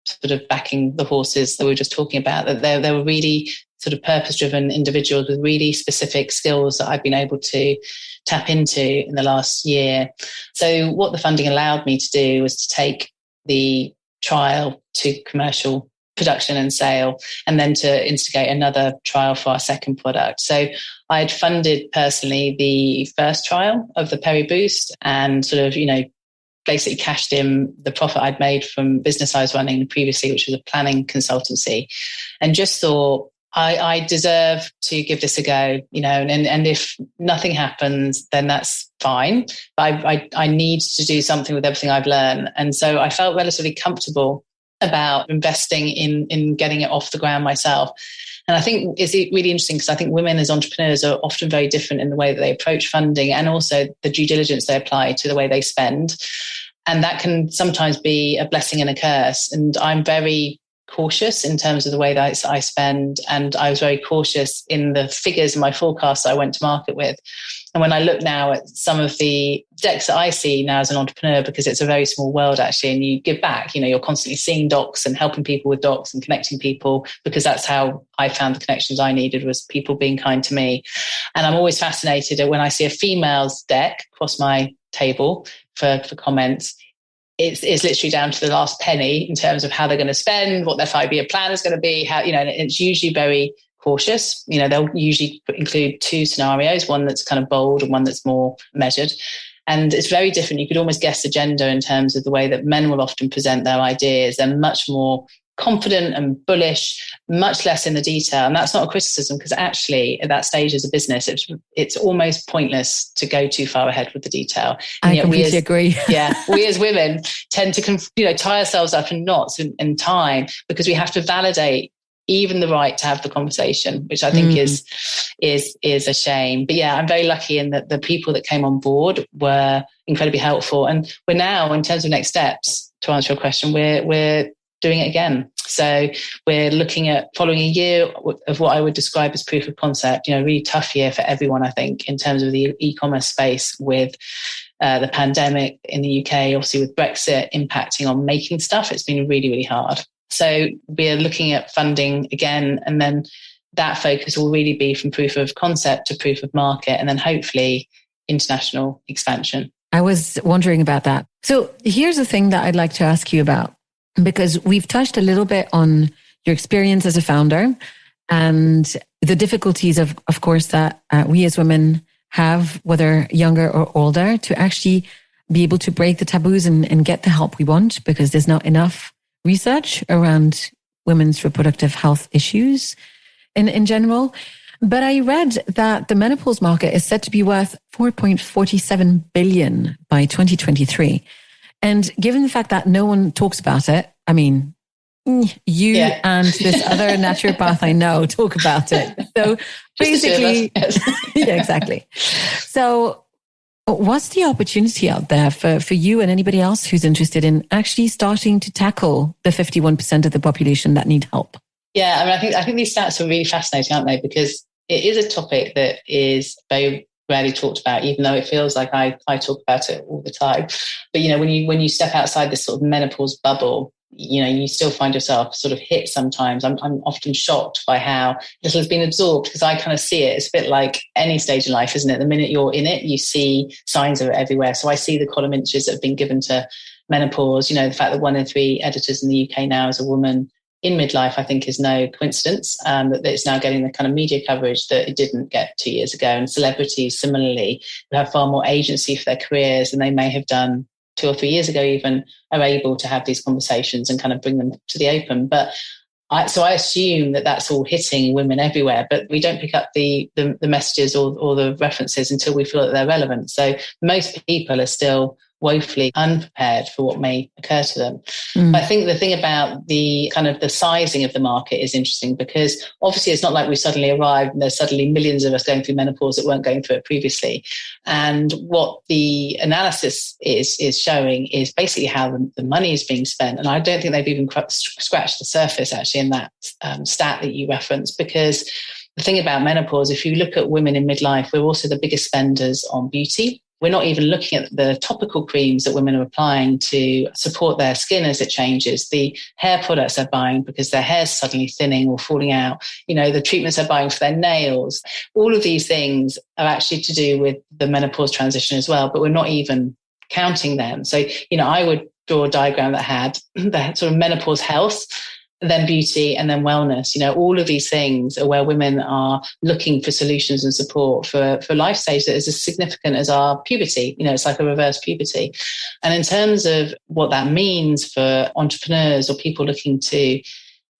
sort of backing the horses that we were just talking about, that they were really sort of purpose-driven individuals with really specific skills that I've been able to tap into in the last year. So what the funding allowed me to do was to take the trial to commercial production and sale, and then to instigate another trial for our second product. So I had funded personally the first trial of the Peri-Boost and sort of, basically cashed in the profit I'd made from business I was running previously, which was a planning consultancy, and just thought, I deserve to give this a go, and if nothing happens, then that's fine. But I need to do something with everything I've learned. And so I felt relatively comfortable about investing in getting it off the ground myself. And I think it's really interesting because I think women as entrepreneurs are often very different in the way that they approach funding and also the due diligence they apply to the way they spend. And that can sometimes be a blessing and a curse. And I'm very cautious in terms of the way that I spend. And I was very cautious in the figures in my forecasts I went to market with. And when I look now at some of the decks that I see now as an entrepreneur, because it's a very small world actually, and you give back, you're constantly seeing docs and helping people with docs and connecting people, because that's how I found the connections I needed, was people being kind to me. And I'm always fascinated when I see a female's deck across my table for comments. It's literally down to the last penny in terms of how they're going to spend, what their 5-year plan is going to be, how, and it's usually very cautious. They'll usually include 2 scenarios, one that's kind of bold and one that's more measured. And it's very different. You could almost guess the gender in terms of the way that men will often present their ideas. They're much more confident and bullish, much less in the detail. And that's not a criticism, because actually at that stage as a business, it's almost pointless to go too far ahead with the detail. And I completely agree. We as women tend to tie ourselves up in knots in time, because we have to validate even the right to have the conversation, which I think is a shame. But yeah, I'm very lucky in that the people that came on board were incredibly helpful. And we're now, in terms of next steps, to answer your question, we're doing it again. So we're looking at following a year of what I would describe as proof of concept, really tough year for everyone, I think, in terms of the e-commerce space, with the pandemic in the UK, obviously with Brexit impacting on making stuff. It's been really, really hard. So we're looking at funding again, and then that focus will really be from proof of concept to proof of market, and then hopefully international expansion. I was wondering about that. So here's the thing that I'd like to ask you about, because we've touched a little bit on your experience as a founder and the difficulties of course, that we as women have, whether younger or older, to actually be able to break the taboos and get the help we want, because there's not enough research around women's reproductive health issues in general. But I read that the menopause market is set to be worth 4.47 billion by 2023. And given the fact that no one talks about it, I mean, you and this other naturopath I know talk about it. So basically, yeah, exactly. So what's the opportunity out there for you and anybody else who's interested in actually starting to tackle the 51% of the population that need help? Yeah, I mean, I think these stats are really fascinating, aren't they? Because it is a topic that is very rarely talked about, even though it feels like I talk about it all the time. But, when you step outside this sort of menopause bubble, you still find yourself sort of hit sometimes. I'm often shocked by how little has been absorbed, because I kind of see it. It's a bit like any stage in life, isn't it? The minute you're in it, you see signs of it everywhere. So I see the column inches that have been given to menopause. The fact that 1 in 3 editors in the UK now is a woman in midlife, I think, is no coincidence. That it's now getting the kind of media coverage that it didn't get 2 years ago. And celebrities, similarly, who have far more agency for their careers than they may have done 2 or 3 years ago even, are able to have these conversations and kind of bring them to the open. But I assume that that's all hitting women everywhere, but we don't pick up the messages or the references until we feel that they're relevant. So most people are still woefully unprepared for what may occur to them. But I think the thing about the kind of the sizing of the market is interesting, because obviously it's not like we suddenly arrived and there's suddenly millions of us going through menopause that weren't going through it previously. And what the analysis is showing is basically how the money is being spent. And I don't think they've even scratched the surface actually in that stat that you referenced, because the thing about menopause, if you look at women in midlife, we're also the biggest spenders on beauty. We're not even looking at the topical creams that women are applying to support their skin as it changes, the hair products they're buying because their hair's suddenly thinning or falling out, the treatments they're buying for their nails. All of these things are actually to do with the menopause transition as well, but we're not even counting them. So, I would draw a diagram that had the sort of menopause health, then beauty, and then wellness. All of these things are where women are looking for solutions and support for life stage that is as significant as our puberty. It's like a reverse puberty. And in terms of what that means for entrepreneurs or people looking to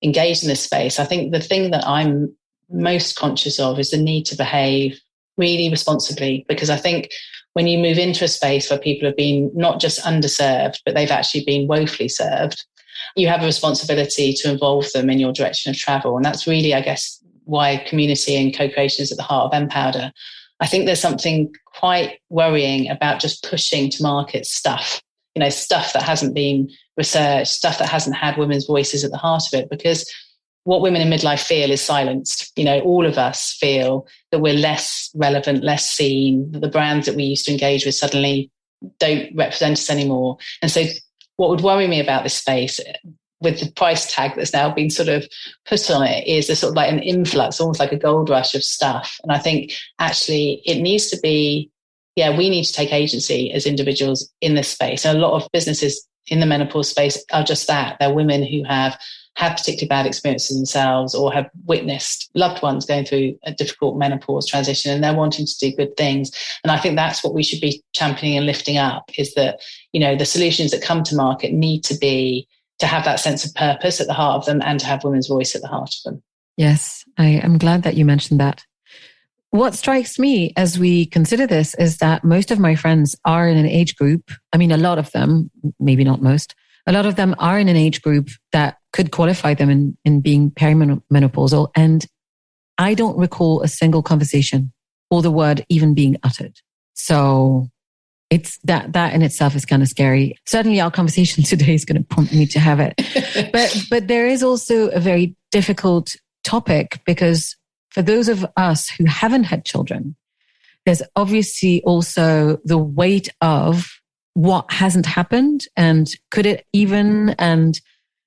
engage in this space, I think the thing that I'm most conscious of is the need to behave really responsibly, because I think when you move into a space where people have been not just underserved, but they've actually been woefully served, you have a responsibility to involve them in your direction of travel. And that's really, I guess, why community and co-creation is at the heart of MPowder. I think there's something quite worrying about just pushing to market stuff, stuff that hasn't been researched, stuff that hasn't had women's voices at the heart of it, because what women in midlife feel is silenced. All of us feel that we're less relevant, less seen, that the brands that we used to engage with suddenly don't represent us anymore. And so what would worry me about this space, with the price tag that's now been sort of put on it, is a sort of like an influx, almost like a gold rush of stuff. And I think actually it needs to be, we need to take agency as individuals in this space. And a lot of businesses in the menopause space are just that. They're women who have had particularly bad experiences themselves or have witnessed loved ones going through a difficult menopause transition, and they're wanting to do good things. And I think that's what we should be championing and lifting up, is that, the solutions that come to market need to be to have that sense of purpose at the heart of them and to have women's voice at the heart of them. Yes, I am glad that you mentioned that. What strikes me as we consider this is that most of my friends are in an age group. I mean, a lot of them, maybe not most, a lot of them are in an age group that could qualify them in being perimenopausal. And I don't recall a single conversation or the word even being uttered. So it's that in itself is kind of scary. Certainly our conversation today is going to prompt me to have it. But there is also a very difficult topic, because for those of us who haven't had children, there's obviously also the weight of what hasn't happened and could it even, and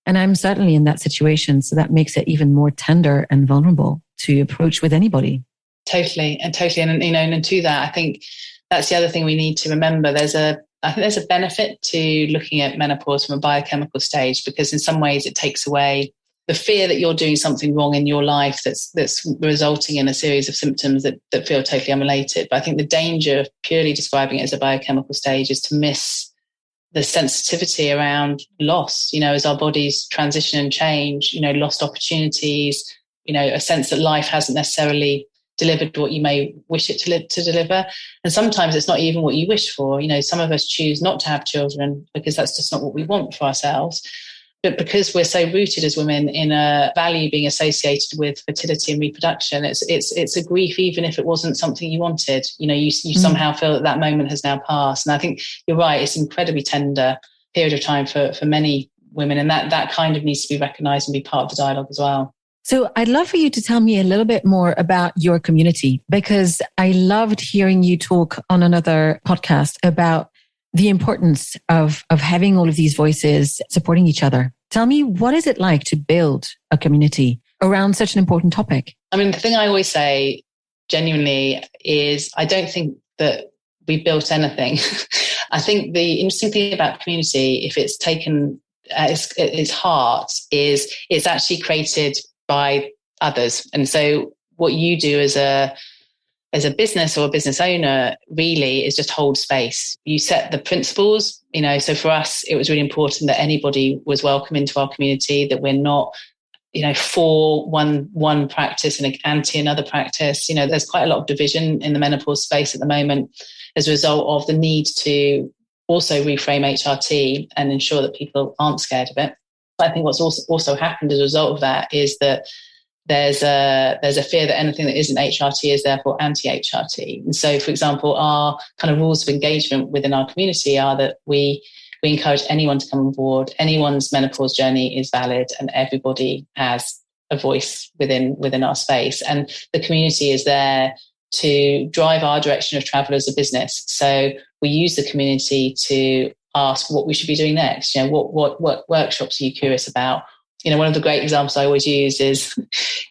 I'm certainly in that situation. So that makes it even more tender and vulnerable to approach with anybody. Totally. And to that, I think that's the other thing we need to remember. I think there's a benefit to looking at menopause from a biochemical stage, because in some ways it takes away the fear that you're doing something wrong in your life that's resulting in a series of symptoms that feel totally unrelated. But I think the danger of purely describing it as a biochemical stage is to miss the sensitivity around loss, as our bodies transition and change, lost opportunities, a sense that life hasn't necessarily delivered what you may wish it to deliver. And sometimes it's not even what you wish for. Some of us choose not to have children because that's just not what we want for ourselves. But because we're so rooted as women in a value being associated with fertility and reproduction, it's a grief, even if it wasn't something you wanted. You somehow feel that moment has now passed. And I think you're right, it's an incredibly tender period of time for many women. And that kind of needs to be recognised and be part of the dialogue as well. So I'd love for you to tell me a little bit more about your community, because I loved hearing you talk on another podcast about the importance of having all of these voices supporting each other. Tell me, what is it like to build a community around such an important topic? I mean, the thing I always say genuinely is I don't think that we built anything. I think the interesting thing about community, if it's taken at its heart, is it's actually created by others. And so what you do as a business or a business owner really is just hold space. You set the principles, so for us, it was really important that anybody was welcome into our community, that we're not, for one practice and anti another practice. There's quite a lot of division in the menopause space at the moment as a result of the need to also reframe HRT and ensure that people aren't scared of it. But I think what's also happened as a result of that is that there's a fear that anything that isn't HRT is therefore anti-HRT. And so, for example, our kind of rules of engagement within our community are that we encourage anyone to come on board. Anyone's menopause journey is valid, and everybody has a voice within our space. And the community is there to drive our direction of travel as a business. So we use the community to ask what we should be doing next. What workshops are you curious about? One of the great examples I always use is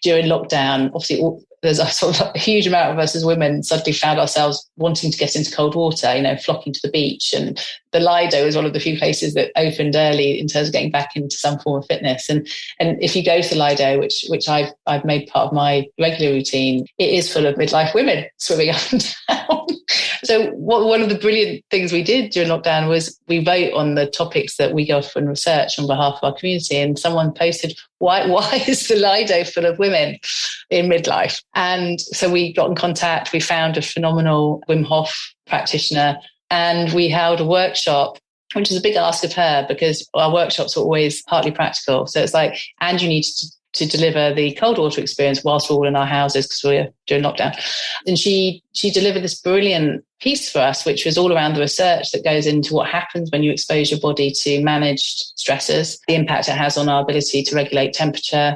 during lockdown, obviously there's a sort of a huge amount of us as women suddenly found ourselves wanting to get into cold water, flocking to the beach. And the Lido is one of the few places that opened early in terms of getting back into some form of fitness. And if you go to the Lido, which I've made part of my regular routine, it is full of midlife women swimming up and down. So one of the brilliant things we did during lockdown was we vote on the topics that we go off and research on behalf of our community. And someone posted, why is the Lido full of women in midlife? And so we got in contact. We found a phenomenal Wim Hof practitioner, and we held a workshop, which is a big ask of her because our workshops are always partly practical. So it's like, and you need to deliver the cold water experience whilst we're all in our houses because we're during lockdown. And she delivered this brilliant piece for us, which was all around the research that goes into what happens when you expose your body to managed stresses, the impact it has on our ability to regulate temperature,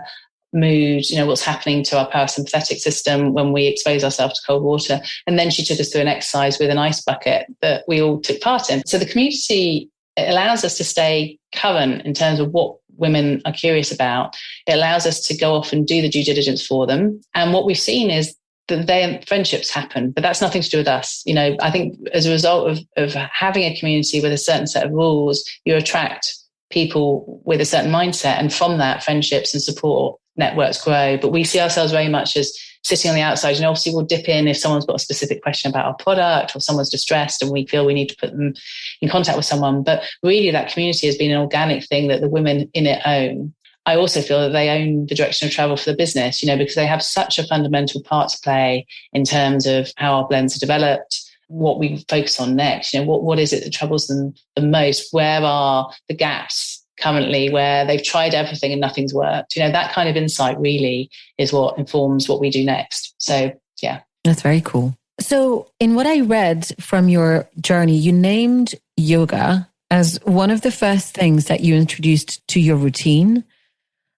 mood, what's happening to our parasympathetic system when we expose ourselves to cold water. And then she took us through an exercise with an ice bucket that we all took part in. So the community, it allows us to stay current in terms of what women are curious about. It allows us to go off and do the due diligence for them. And what we've seen is that friendships happen, but that's nothing to do with us. I think as a result of having a community with a certain set of rules, you attract people with a certain mindset. And from that, friendships and support networks grow. But we see ourselves very much as sitting on the outside. Obviously we'll dip in if someone's got a specific question about our product or someone's distressed and we feel we need to put them in contact with someone. But really that community has been an organic thing that the women in it own. I also feel that they own the direction of travel for the business, because they have such a fundamental part to play in terms of how our blends are developed, what we focus on next, what is it that troubles them the most? Where are the gaps currently where they've tried everything and nothing's worked? That kind of insight really is what informs what we do next. So, yeah. That's very cool. So in what I read from your journey, you named yoga as one of the first things that you introduced to your routine,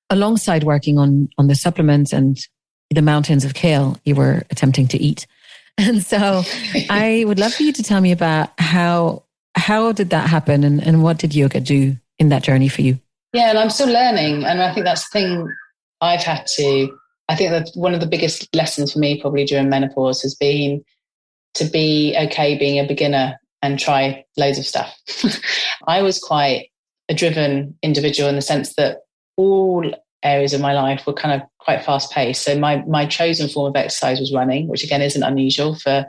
alongside working on the supplements and the mountains of kale you were attempting to eat. And so I would love for you to tell me about how did that happen and what did yoga do in that journey for you? Yeah, and I'm still learning. And I think that's the thing I think that one of the biggest lessons for me probably during menopause has been to be okay being a beginner and try loads of stuff. I was quite a driven individual in the sense that all areas of my life were kind of quite fast paced. So my chosen form of exercise was running, which again isn't unusual for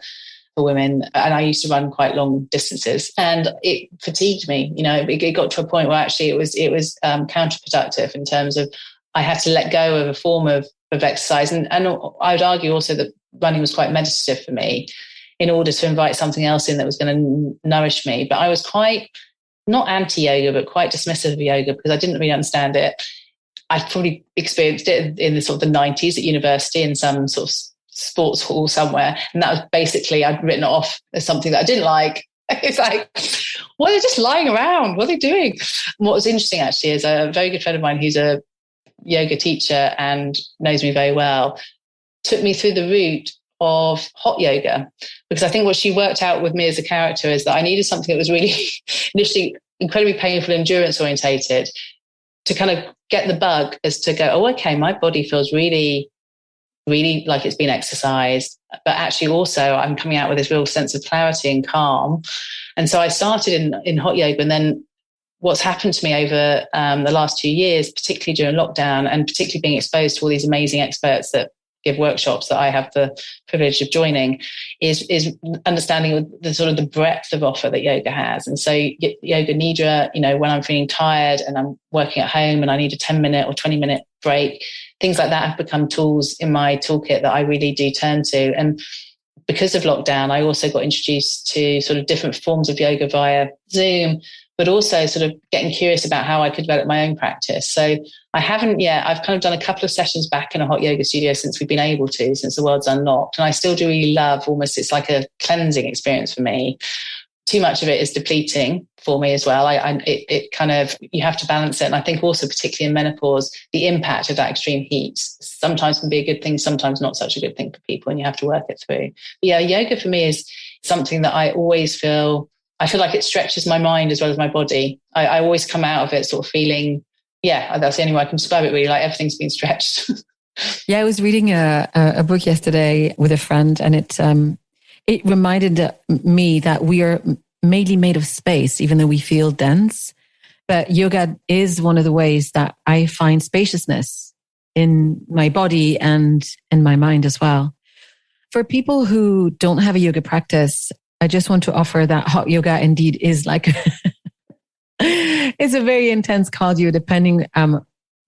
women. And I used to run quite long distances and it fatigued me. It got to a point where actually it was counterproductive in terms of I had to let go of a form of exercise. And I would argue also that running was quite meditative for me in order to invite something else in that was going to nourish me. But I was quite, not anti-yoga, but quite dismissive of yoga because I didn't really understand it. I probably experienced it in the sort of the 90s at university in some sort of sports hall somewhere. And that was basically, I'd written it off as something that I didn't like. It's like, well, they're just lying around. What are they doing? And what was interesting actually is a very good friend of mine who's a yoga teacher and knows me very well, took me through the route of hot yoga, because I think what she worked out with me as a character is that I needed something that was really initially incredibly painful, endurance orientated, to kind of get the bug as to go, oh, okay, my body feels really, really like it's been exercised, but actually also I'm coming out with this real sense of clarity and calm. And so I started in hot yoga, and then what's happened to me over the last 2 years, particularly during lockdown, and particularly being exposed to all these amazing experts that give workshops that I have the privilege of joining, is understanding the sort of the breadth of offer that yoga has. And so yoga nidra, when I'm feeling tired and I'm working at home and I need a 10-minute or 20-minute break, things like that have become tools in my toolkit that I really do turn to. And because of lockdown, I also got introduced to sort of different forms of yoga via Zoom, but also sort of getting curious about how I could develop my own practice. So I haven't yet. I've kind of done a couple of sessions back in a hot yoga studio since we've been able to, since the world's unlocked. And I still do really love, almost, it's like a cleansing experience for me. Too much of it is depleting for me as well. It kind of, you have to balance it. And I think also, particularly in menopause, the impact of that extreme heat sometimes can be a good thing, sometimes not such a good thing for people, and you have to work it through. But yeah, yoga for me is something that I always feel like it stretches my mind as well as my body. I always come out of it sort of feeling, yeah, that's the only way I can describe it really, like everything's been stretched. Yeah, I was reading a book yesterday with a friend, and it reminded me that we are mainly made of space, even though we feel dense. But yoga is one of the ways that I find spaciousness in my body and in my mind as well. For people who don't have a yoga practice, I just want to offer that hot yoga indeed is like, it's a very intense cardio depending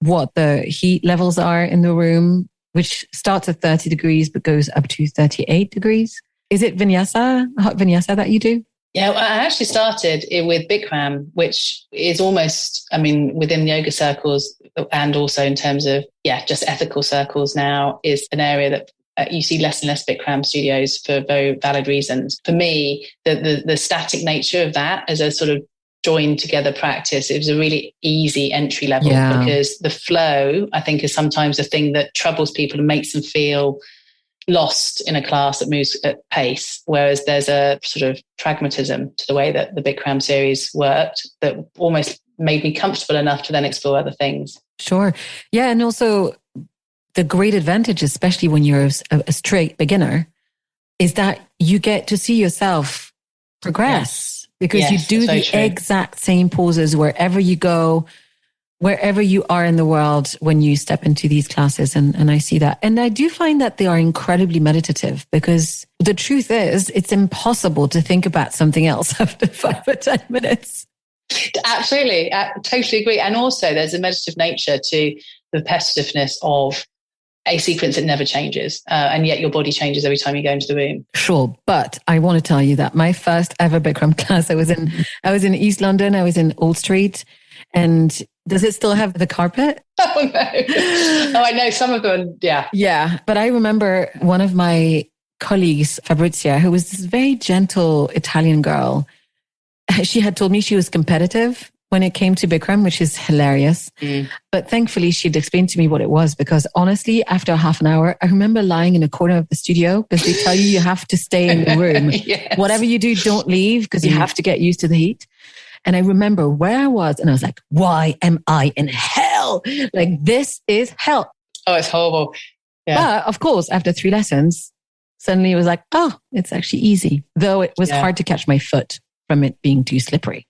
what the heat levels are in the room, which starts at 30 degrees but goes up to 38 degrees. Is it vinyasa, hot vinyasa that you do? Yeah, well, I actually started with Bikram, which is almost, I mean, within yoga circles and also in terms of, just ethical circles now is an area that you see less and less Bikram studios for very valid reasons. For me, the static nature of that as a sort of joined together practice, it was a really easy entry level because the flow, I think, is sometimes the thing that troubles people and makes them feel lost in a class that moves at pace, whereas there's a sort of pragmatism to the way that the Bikram series worked that almost made me comfortable enough to then explore other things. Sure. Yeah. And also the great advantage, especially when you're a straight beginner, is that you get to see yourself progress because you do the exact same poses wherever you go, wherever you are in the world when you step into these classes. And I see that. And I do find that they are incredibly meditative because the truth is it's impossible to think about something else after 5 or 10 minutes. Absolutely. I totally agree. And also there's a meditative nature to the repetitiveness of a sequence that never changes. And yet your body changes every time you go into the room. Sure. But I want to tell you that my first ever Bikram class, I was in East London. I was in Old Street. And does it still have the carpet? Oh, no. Oh, I know some of them. Yeah. Yeah. But I remember one of my colleagues, Fabrizia, who was this very gentle Italian girl. She had told me she was competitive when it came to Bikram, which is hilarious. But thankfully, she'd explained to me what it was because honestly, after half an hour, I remember lying in a corner of the studio because they tell you have to stay in the room. Yes. Whatever you do, don't leave because you have to get used to the heat. And I remember where I was and I was like, why am I in hell? Like, this is hell. Oh, it's horrible. Yeah. But of course, after 3 lessons, suddenly it was like, oh, it's actually easy. Though it was hard to catch my foot from it being too slippery.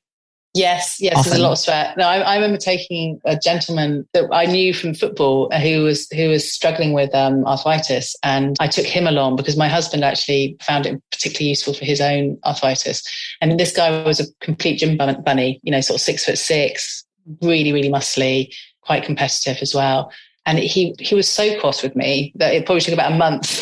Yes, there's a lot of sweat. No, I remember taking a gentleman that I knew from football who was struggling with arthritis, and I took him along because my husband actually found it particularly useful for his own arthritis. And this guy was a complete gym bunny, sort of 6'6", really, really muscly, quite competitive as well. And he was so cross with me that it probably took about a month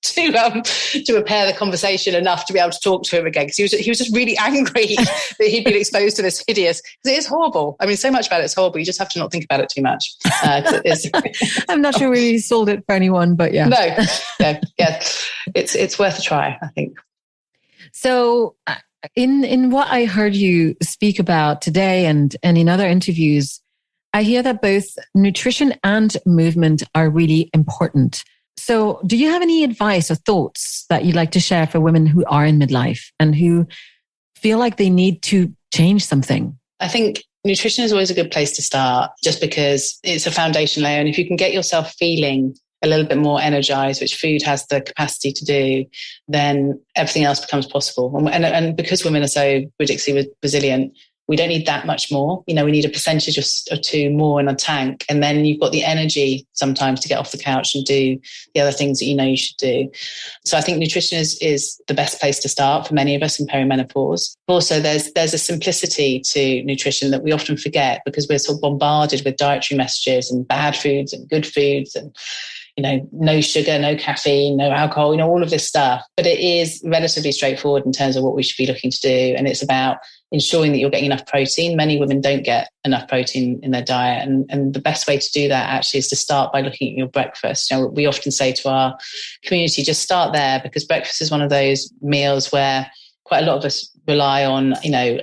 to repair the conversation enough to be able to talk to him again, because he was just really angry that he'd been exposed to this hideous, because it is horrible. I mean, so much about it's horrible. You just have to not think about it too much. I'm not sure we sold it for anyone, but yeah. No, it's worth a try, I think. So in what I heard you speak about today and in other interviews, I hear that both nutrition and movement are really important. So do you have any advice or thoughts that you'd like to share for women who are in midlife and who feel like they need to change something? I think nutrition is always a good place to start just because it's a foundation layer. And if you can get yourself feeling a little bit more energized, which food has the capacity to do, then everything else becomes possible. And because women are so ridiculously resilient, we don't need that much more. We need a percentage or 2 more in a tank. And then you've got the energy sometimes to get off the couch and do the other things that you should do. So I think nutrition is the best place to start for many of us in perimenopause. Also, there's a simplicity to nutrition that we often forget because we're sort of bombarded with dietary messages and bad foods and good foods and no sugar, no caffeine, no alcohol, all of this stuff. But it is relatively straightforward in terms of what we should be looking to do. And it's about ensuring that you're getting enough protein. Many women don't get enough protein in their diet. And the best way to do that actually is to start by looking at your breakfast. We often say to our community, just start there, because breakfast is one of those meals where quite a lot of us rely on,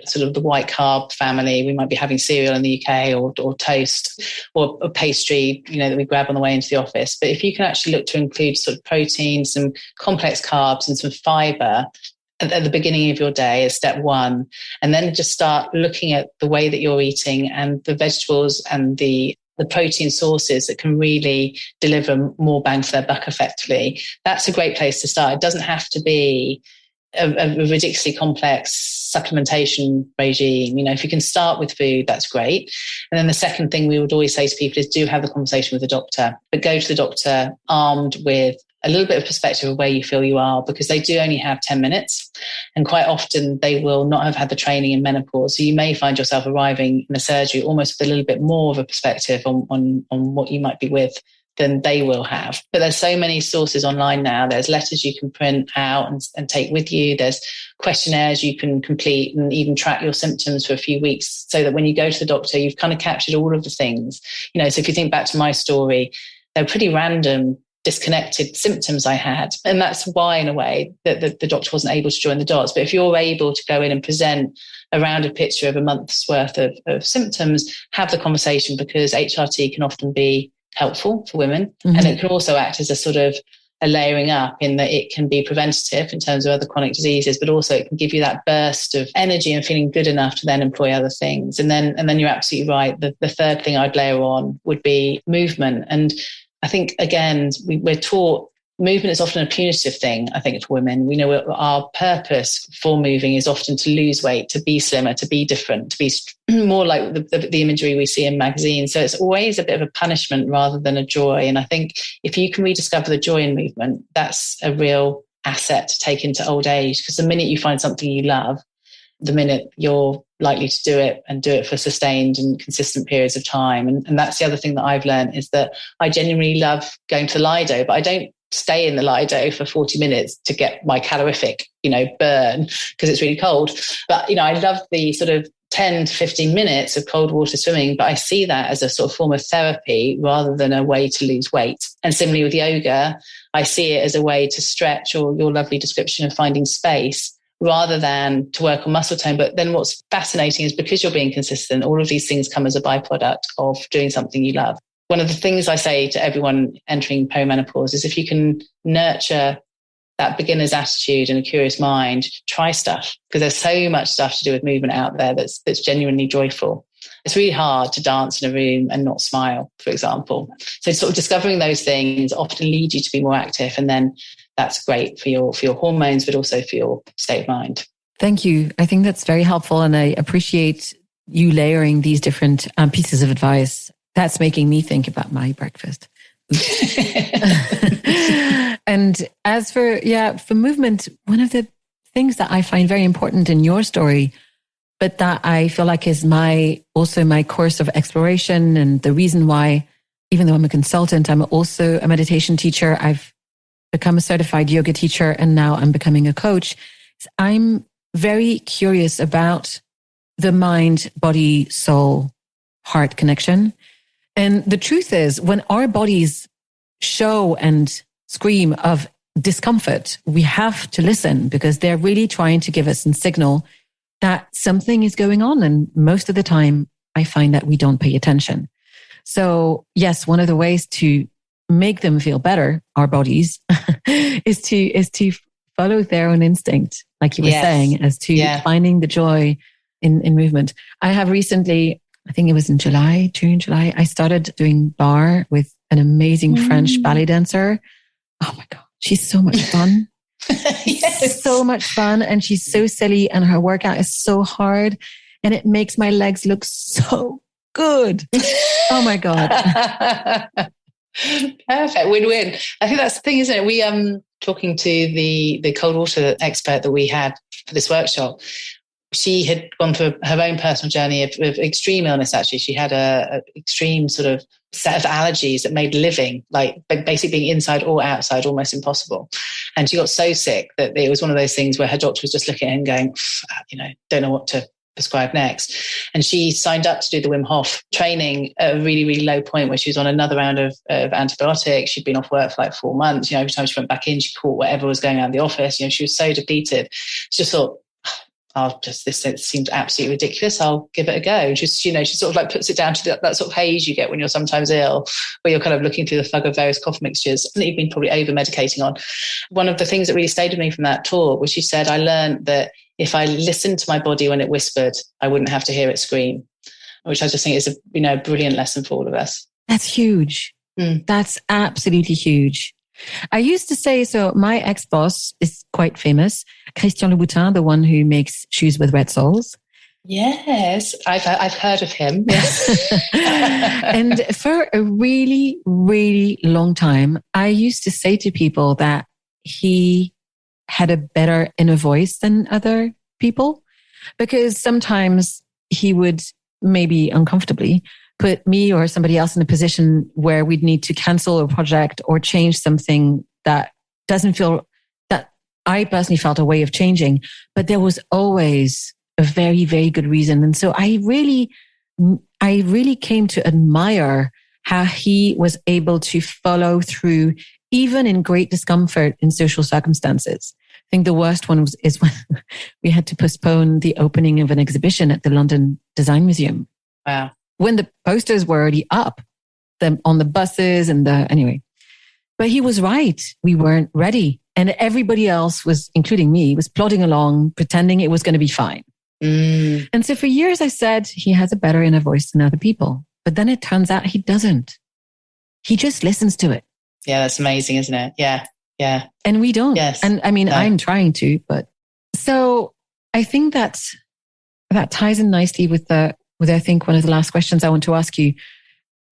sort of the white carb family. We might be having cereal in the UK or toast or a pastry, that we grab on the way into the office. But if you can actually look to include sort of protein, some complex carbs and some fiber at the beginning of your day as step 1, and then just start looking at the way that you're eating and the vegetables and the the protein sources that can really deliver more bang for their buck effectively, that's a great place to start. It doesn't have to be a ridiculously complex supplementation regime. If you can start with food, that's great. And then the second thing we would always say to people is do have the conversation with the doctor, but go to the doctor armed with a little bit of perspective of where you feel you are, because they do only have 10 minutes. And quite often they will not have had the training in menopause. So you may find yourself arriving in a surgery almost with a little bit more of a perspective on what you might be with than they will have. But there's so many sources online now. There's letters you can print out and take with you. There's questionnaires you can complete and even track your symptoms for a few weeks, so that when you go to the doctor, you've kind of captured all of the things. So if you think back to my story, they're pretty random, disconnected symptoms I had. And that's why, in a way, that the doctor wasn't able to join the dots. But if you're able to go in and present a rounded picture of a month's worth of symptoms, have the conversation, because HRT can often be helpful for women. And it can also act as a sort of a layering up, in that it can be preventative in terms of other chronic diseases, but also it can give you that burst of energy and feeling good enough to then employ other things. And then you're absolutely right. The third thing I'd layer on would be movement. And I think, again, we're taught movement is often a punitive thing, I think, for women. We know our purpose for moving is often to lose weight, to be slimmer, to be different, to be more like the imagery we see in magazines. So it's always a bit of a punishment rather than a joy. And I think if you can rediscover the joy in movement, that's a real asset to take into old age, because the minute you find something you love, the minute you're likely to do it, and do it for sustained and consistent periods of time. And that's the other thing that I've learned, is that I genuinely love going to the Lido, but I don't stay in the Lido for 40 minutes to get my calorific, burn, because it's really cold. But, I love the sort of 10 to 15 minutes of cold water swimming, but I see that as a sort of form of therapy rather than a way to lose weight. And similarly with yoga, I see it as a way to stretch, or your lovely description of finding space, rather than to work on muscle tone. But then what's fascinating is, because you're being consistent, all of these things come as a byproduct of doing something you love. One of the things I say to everyone entering perimenopause is, if you can nurture that beginner's attitude and a curious mind, try stuff, because there's so much stuff to do with movement out there that's genuinely joyful. It's really hard to dance in a room and not smile, for example. So sort of discovering those things often lead you to be more active, and then that's great for your hormones, but also for your state of mind. Thank you. I think that's very helpful, and I appreciate you layering these different pieces of advice. That's making me think about my breakfast. And as for movement, one of the things that I find very important in your story, but that I feel like is also my course of exploration, and the reason why, even though I'm a consultant, I'm also a meditation teacher. I've become a certified yoga teacher, and now I'm becoming a coach. I'm very curious about the mind, body, soul, heart connection. And the truth is, when our bodies show and scream of discomfort, we have to listen, because they're really trying to give us a signal that something is going on. And most of the time, I find that we don't pay attention. So yes, one of the ways to make them feel better, our bodies, is to follow their own instinct, like you were saying, as to finding the joy in movement. I have recently, I think it was in June, July, I started doing bar with an amazing French ballet dancer. Oh my God, she's so much fun. Yes. So much fun. And she's so silly, and her workout is so hard, and it makes my legs look so good. Oh my God. Perfect. Win-win. I think that's the thing, isn't it? We talking to the cold water expert that we had for this workshop. She had gone through her own personal journey of extreme illness. Actually, she had a extreme sort of set of allergies that made living, like basically being inside or outside, almost impossible. And she got so sick that it was one of those things where her doctor was just looking at her and going, don't know what to prescribe next. And she signed up to do the Wim Hof training at a really, really low point, where she was on another round of antibiotics. She'd been off work for like 4 months. Every time she went back in, she caught whatever was going on in the office. She was so depleted. She just thought, this seems absolutely ridiculous. I'll give it a go. And she sort of like puts it down to that sort of haze you get when you're sometimes ill, where you're kind of looking through the fog of various cough mixtures that you've been probably over medicating on. One of the things that really stayed with me from that talk was, she said, I learned that if I listened to my body when it whispered, I wouldn't have to hear it scream. which I just think is a brilliant lesson for all of us. That's huge. That's absolutely huge. I used to say, so my ex-boss is quite famous, Christian Louboutin, the one who makes shoes with red soles. Yes, I've heard of him. Yes. And for a really, really long time, I used to say to people that he had a better inner voice than other people, because sometimes he would maybe uncomfortably put me or somebody else in a position where we'd need to cancel a project or change something that that I personally felt a way of changing. But there was always a very, very good reason. And so I really came to admire how he was able to follow through, even in great discomfort in social circumstances. I think the worst one is when we had to postpone the opening of an exhibition at the London Design Museum. Wow. When the posters were already up on the buses anyway. But he was right. We weren't ready. And everybody else was, including me, was plodding along, pretending it was going to be fine. And so for years I said he has a better inner voice than other people. But then it turns out he doesn't. He just listens to it. Yeah, that's amazing, isn't it? Yeah. Yeah. And we don't. Yes. And I mean, no. I'm trying to, but so I think that ties in nicely with I think one of the last questions I want to ask you.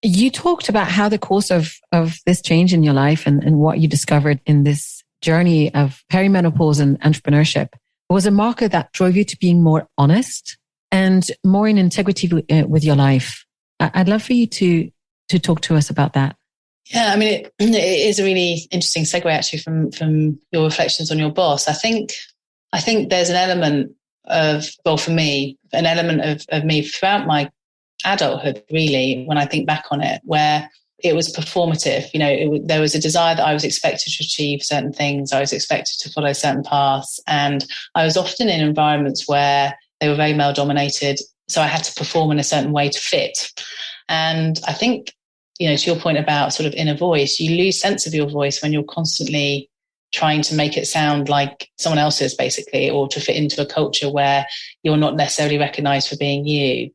You talked about how the course of this change in your life and what you discovered in this journey of perimenopause and entrepreneurship was a marker that drove you to being more honest and more in integrity with your life. I'd love for you to talk to us about that. Yeah, I mean, it is a really interesting segue actually from your reflections on your boss. I think there's an element of, well, for me, an element of me throughout my adulthood, really, when I think back on it, where it was performative. There was a desire that I was expected to achieve certain things. I was expected to follow certain paths. And I was often in environments where they were very male dominated. So I had to perform in a certain way to fit. And I think, to your point about sort of inner voice, you lose sense of your voice when you're constantly trying to make it sound like someone else's, basically, or to fit into a culture where you're not necessarily recognized for being you.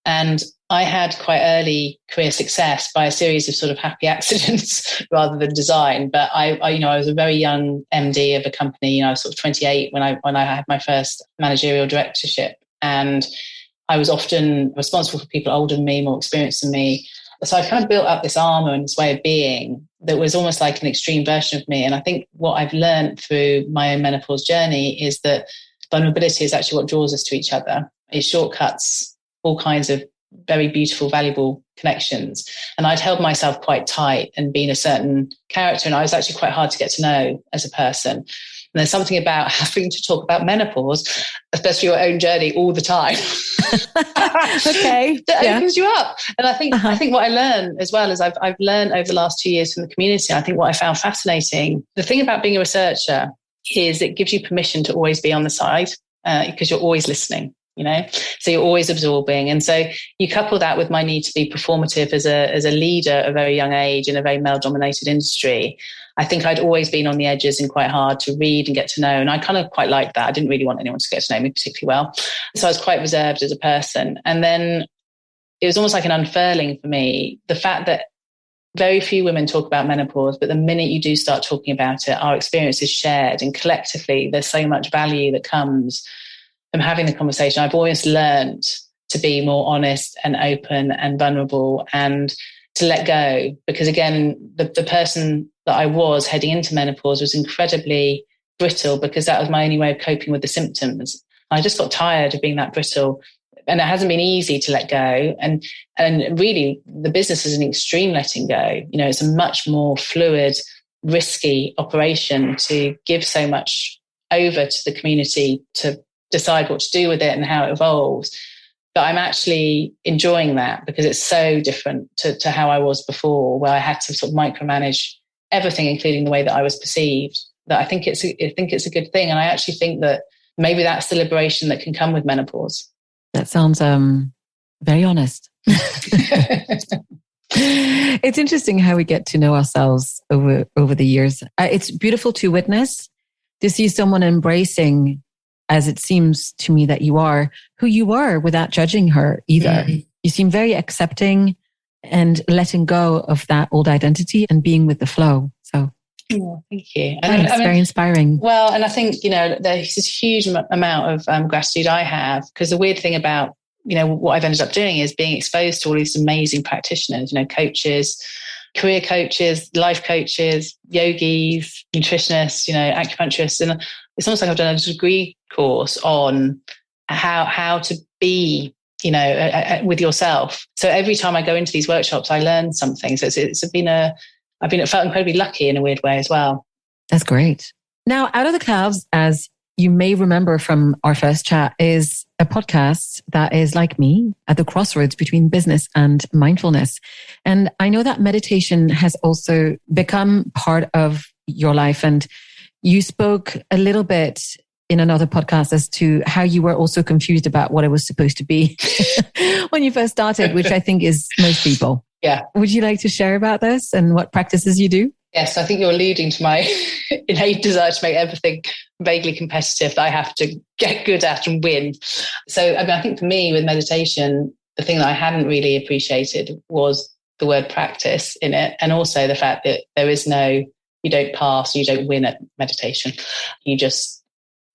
And I had quite early career success by a series of sort of happy accidents rather than design. But I was a very young MD of a company. I was sort of 28 when I had my first managerial directorship, and I was often responsible for people older than me, more experienced than me. So I kind of built up this armor and this way of being that was almost like an extreme version of me. And I think what I've learned through my own menopause journey is that vulnerability is actually what draws us to each other. It shortcuts all kinds of very beautiful, valuable connections. And I'd held myself quite tight and been a certain character. And I was actually quite hard to get to know as a person. And there's something about having to talk about menopause, especially your own journey, all the time. Okay. That opens you up. And I think what I learned as well is I've learned over the last 2 years from the community. I think what I found fascinating, the thing about being a researcher is it gives you permission to always be on the side because you're always listening. So you're always absorbing. And so you couple that with my need to be performative as a leader at a very young age in a very male dominated industry. I think I'd always been on the edges and quite hard to read and get to know. And I kind of quite liked that. I didn't really want anyone to get to know me particularly well. So I was quite reserved as a person. And then it was almost like an unfurling for me, the fact that very few women talk about menopause, but the minute you do start talking about it, our experience is shared, and collectively there's so much value that comes from having the conversation. I've always learned to be more honest and open and vulnerable and to let go, because again, the person that I was heading into menopause was incredibly brittle, because that was my only way of coping with the symptoms. I just got tired of being that brittle, and it hasn't been easy to let go. And really, the business is an extreme letting go. It's a much more fluid, risky operation to give so much over to the community to decide what to do with it and how it evolves. But I'm actually enjoying that because it's so different to how I was before, where I had to sort of micromanage everything, including the way that I was perceived. That I think it's a good thing. And I actually think that maybe that's the liberation that can come with menopause. That sounds very honest. It's interesting how we get to know ourselves over the years. It's beautiful to witness, to see someone embracing, as it seems to me that you are, who you are without judging her either. Mm-hmm. You seem very accepting and letting go of that old identity and being with the flow. So thank you. Thanks, very inspiring. Well, and I think, there's this huge amount of gratitude I have, because the weird thing about, what I've ended up doing is being exposed to all these amazing practitioners, coaches, career coaches, life coaches, yogis, nutritionists, acupuncturists. And it's almost like I've done a degree course on how to be, with yourself. So every time I go into these workshops, I learn something. So I've felt incredibly lucky in a weird way as well. That's great. Now, Out of the Clouds, as you may remember from our first chat, is a podcast that is, like me, at the crossroads between business and mindfulness. And I know that meditation has also become part of your life. And you spoke a little bit in another podcast as to how you were also confused about what it was supposed to be when you first started, which I think is most people. Yeah. Would you like to share about this and what practices you do? Yes, I think you're alluding to my innate desire to make everything vaguely competitive that I have to get good at and win. So, I think for me with meditation, the thing that I hadn't really appreciated was the word practice in it. And also the fact that you don't pass, you don't win at meditation. You just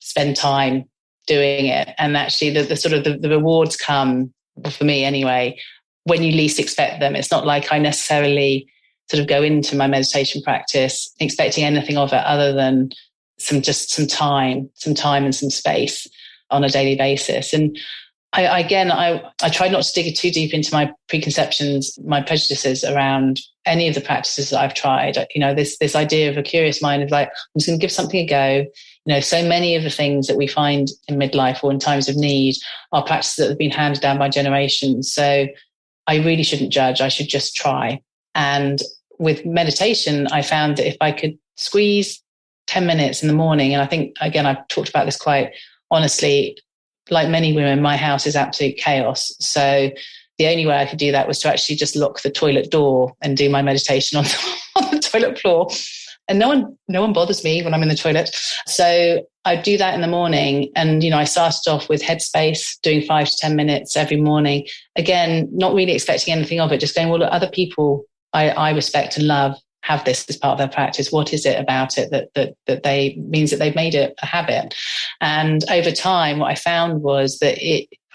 spend time doing it. And actually the rewards come, for me anyway, when you least expect them. It's not like I necessarily sort of go into my meditation practice expecting anything of it other than some time and some space on a daily basis. And I tried not to dig too deep into my preconceptions, my prejudices around any of the practices that I've tried. This idea of a curious mind of like, I'm just going to give something a go. So many of the things that we find in midlife or in times of need are practices that have been handed down by generations. So I really shouldn't judge. I should just try. And with meditation, I found that if I could squeeze 10 minutes in the morning, and I think, again, I've talked about this quite honestly, like many women, my house is absolute chaos. So the only way I could do that was to actually just lock the toilet door and do my meditation on the toilet floor. And no one bothers me when I'm in the toilet. So I do that in the morning. And, I started off with Headspace, doing 5 to 10 minutes every morning. Again, not really expecting anything of it, just going, well, look, other people I respect and love have this as part of their practice. What is it about it that means that they've made it a habit? And over time, what I found was that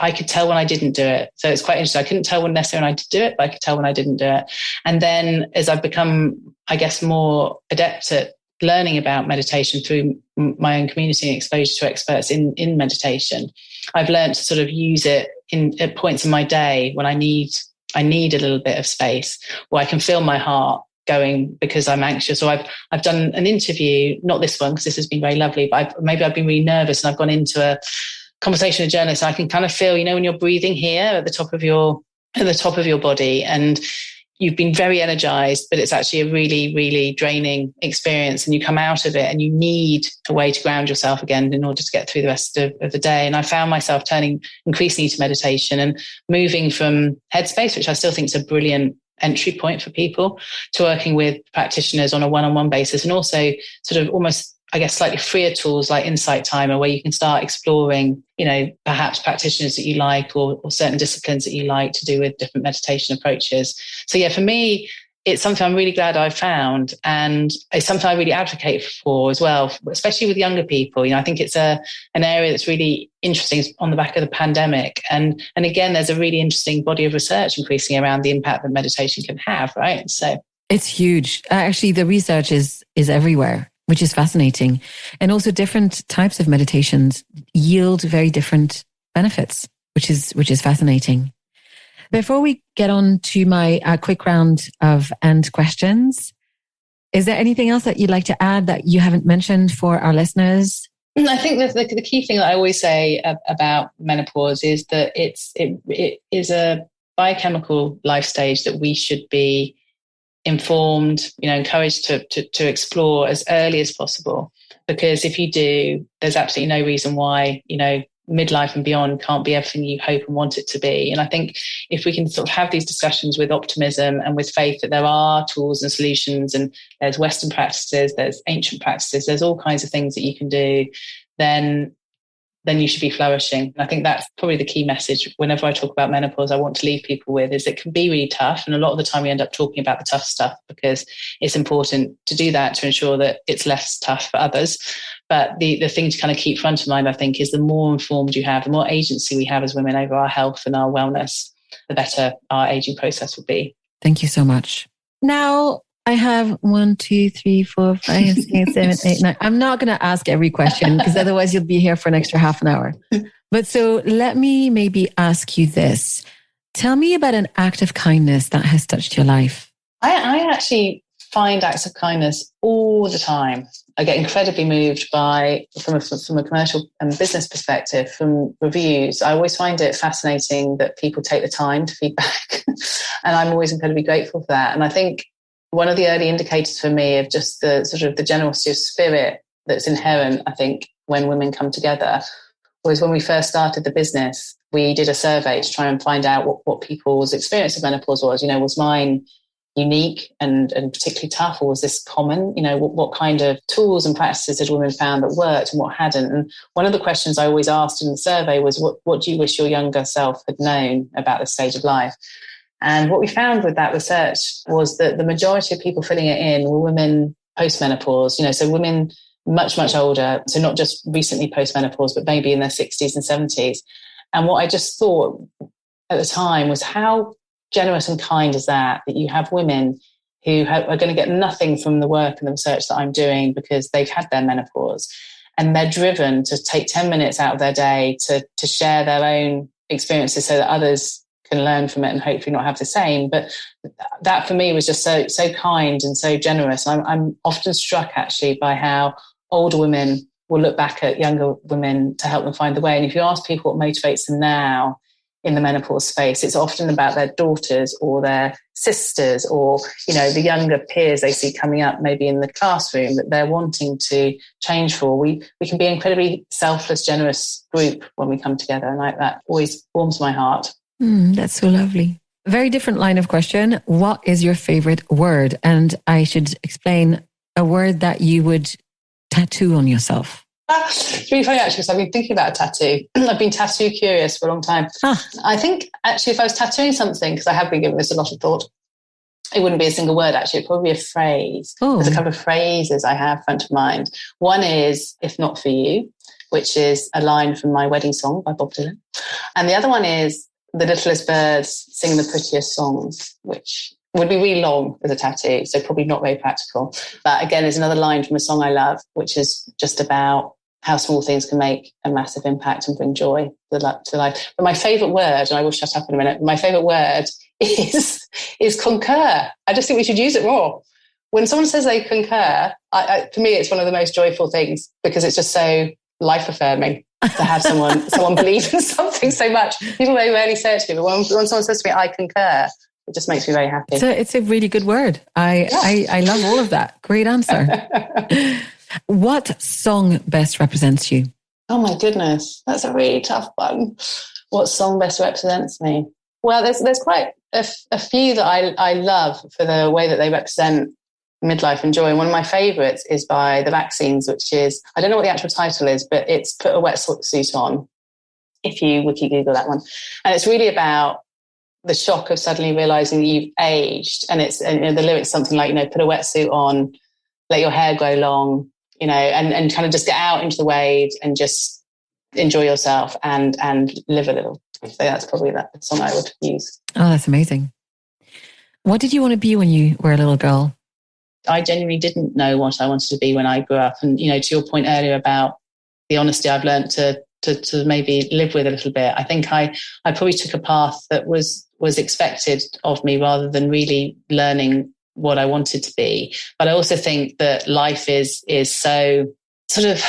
I could tell when I didn't do it. So it's quite interesting. I couldn't tell when necessarily I did do it, but I could tell when I didn't do it. And then as I've become, I guess, more adept at learning about meditation through my own community and exposure to experts in meditation, I've learned to sort of use it at points in my day when I need a little bit of space where I can feel my heart going because I'm anxious. Or I've done an interview, not this one because this has been very lovely, but I've been really nervous and I've gone into a conversation with a journalist. And I can kind of feel, when you're breathing here at the top of your body, and you've been very energized, but it's actually a really, really draining experience. And you come out of it and you need a way to ground yourself again in order to get through the rest of the day. And I found myself turning increasingly to meditation and moving from Headspace, which I still think is a brilliant entry point for people, to working with practitioners on a one-on-one basis, and also sort of almost, I guess, slightly freer tools like Insight Timer, where you can start exploring, perhaps practitioners that you like or certain disciplines that you like to do with different meditation approaches. So yeah, for me, it's something I'm really glad I found, and it's something I really advocate for as well, especially with younger people. I think it's an area that's really interesting on the back of the pandemic. And again, there's a really interesting body of research increasing around the impact that meditation can have, right? So it's huge. Actually, the research is everywhere, which is fascinating. And also different types of meditations yield very different benefits, which is fascinating. Before we get on to my quick round of end questions, is there anything else that you'd like to add that you haven't mentioned for our listeners? I think that the key thing that I always say about menopause is that it is a biochemical life stage that we should be informed, encouraged to explore as early as possible. Because if you do, there's absolutely no reason why, midlife and beyond can't be everything you hope and want it to be. And I think if we can sort of have these discussions with optimism and with faith that there are tools and solutions, and there's Western practices, there's ancient practices, there's all kinds of things that you can do, then then you should be flourishing. And I think that's probably the key message whenever I talk about menopause, I want to leave people with, is it can be really tough. And a lot of the time we end up talking about the tough stuff because it's important to do that to ensure that it's less tough for others. But the thing to kind of keep front of mind, I think, is the more informed you have, the more agency we have as women over our health and our wellness, the better our aging process will be. Thank you so much. Now, I have 1, 2, 3, 4, 5, 6, 7, 8, 9. I'm not going to ask every question because otherwise you'll be here for an extra half an hour. But so let me maybe ask you this. Tell me about an act of kindness that has touched your life. I actually find acts of kindness all the time. I get incredibly moved from a commercial and business perspective, from reviews. I always find it fascinating that people take the time to feedback. And I'm always incredibly grateful for that. And I think one of the early indicators for me of just the sort of the generosity of spirit that's inherent, I think, when women come together, was when we first started the business, we did a survey to try and find out what people's experience of menopause was. Was mine unique and particularly tough, or was this common? What kind of tools and practices had women found that worked and what hadn't? And one of the questions I always asked in the survey was, what do you wish your younger self had known about this stage of life? And what we found with that research was that the majority of people filling it in were women post-menopause, so women much, much older. So not just recently post-menopause, but maybe in their 60s and 70s. And what I just thought at the time was, how generous and kind is that you have women who are going to get nothing from the work and the research that I'm doing because they've had their menopause, and they're driven to take 10 minutes out of their day to share their own experiences so that others can learn from it and hopefully not have the same. But that for me was just so kind and so generous. I'm often struck actually by how older women will look back at younger women to help them find the way. And if you ask people what motivates them now in the menopause space, it's often about their daughters or their sisters or, the younger peers they see coming up maybe in the classroom that they're wanting to change for. We can be an incredibly selfless, generous group when we come together. And that always warms my heart. That's so lovely. Very different line of question. What is your favorite word? And I should explain a word that you would tattoo on yourself. It's really funny, actually, because I've been thinking about a tattoo. I've been tattoo curious for a long time. I think, actually, if I was tattooing something, because I have been giving this a lot of thought, it wouldn't be a single word, actually. It'd probably be a phrase. There's a couple of phrases I have front of mind. One is, "If not for you," which is a line from my wedding song by Bob Dylan. And the other one is, "The littlest birds sing the prettiest songs," which would be really long as a tattoo, so probably not very practical. But again, there's another line from a song I love, which is just about how small things can make a massive impact and bring joy to life. But my favourite word, and I will shut up in a minute, my favourite word is concur. I just think we should use it more. When someone says they concur, for me, it's one of the most joyful things because it's just so life-affirming to have someone believe in something so much. People very rarely say it to me, but when someone says to me, "I concur," it just makes me very happy. It's a really good word. I love all of that. Great answer. What song best represents you? Oh my goodness, that's a really tough one. What song best represents me? Well, there's quite a few that I love for the way that they represent midlife and joy. And one of my favourites is by the Vaccines, which is, I don't know what the actual title is, but it's "Put a Wetsuit On," if you wiki Google that one. And it's really about the shock of suddenly realising that you've aged. And the lyrics something like, "Put a wetsuit on, let your hair grow long," and kind of just get out into the waves and just enjoy yourself and live a little. So that's probably the song I would use. Oh, that's amazing. What did you want to be when you were a little girl? I genuinely didn't know what I wanted to be when I grew up. And, to your point earlier about the honesty I've learned to maybe live with a little bit, I think I probably took a path that was expected of me rather than really learning what I wanted to be. But I also think that life is so sort of,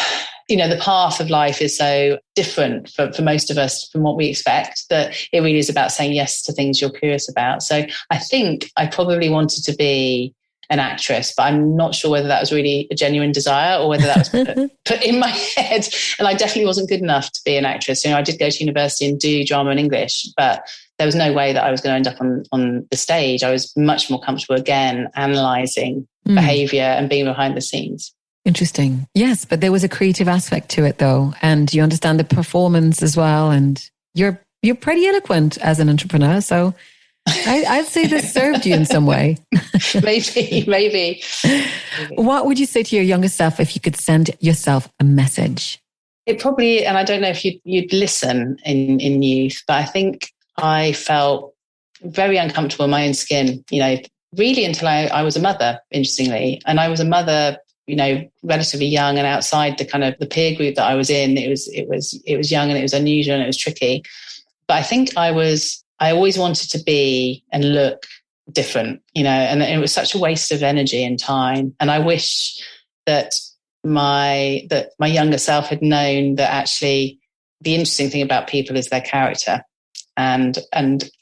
the path of life is so different for most of us from what we expect, that it really is about saying yes to things you're curious about. So I think I probably wanted to be an actress, but I'm not sure whether that was really a genuine desire or whether that was put in my head. And I definitely wasn't good enough to be an actress. I did go to university and do drama and English, but there was no way that I was going to end up on the stage. I was much more comfortable, again, analysing behaviour and being behind the scenes. Interesting. Yes, but there was a creative aspect to it though. And you understand the performance as well. And you're pretty eloquent as an entrepreneur. So I'd say this served you in some way. Maybe. What would you say to your younger self if you could send yourself a message? It probably, and I don't know if you'd listen in youth, but I think I felt very uncomfortable in my own skin, really until I was a mother, interestingly. And I was a mother, relatively young and outside the kind of the peer group that I was in. It was young and it was unusual and it was tricky. But I think I always wanted to be and look different, and it was such a waste of energy and time. And I wish that my younger self had known that actually the interesting thing about people is their character. And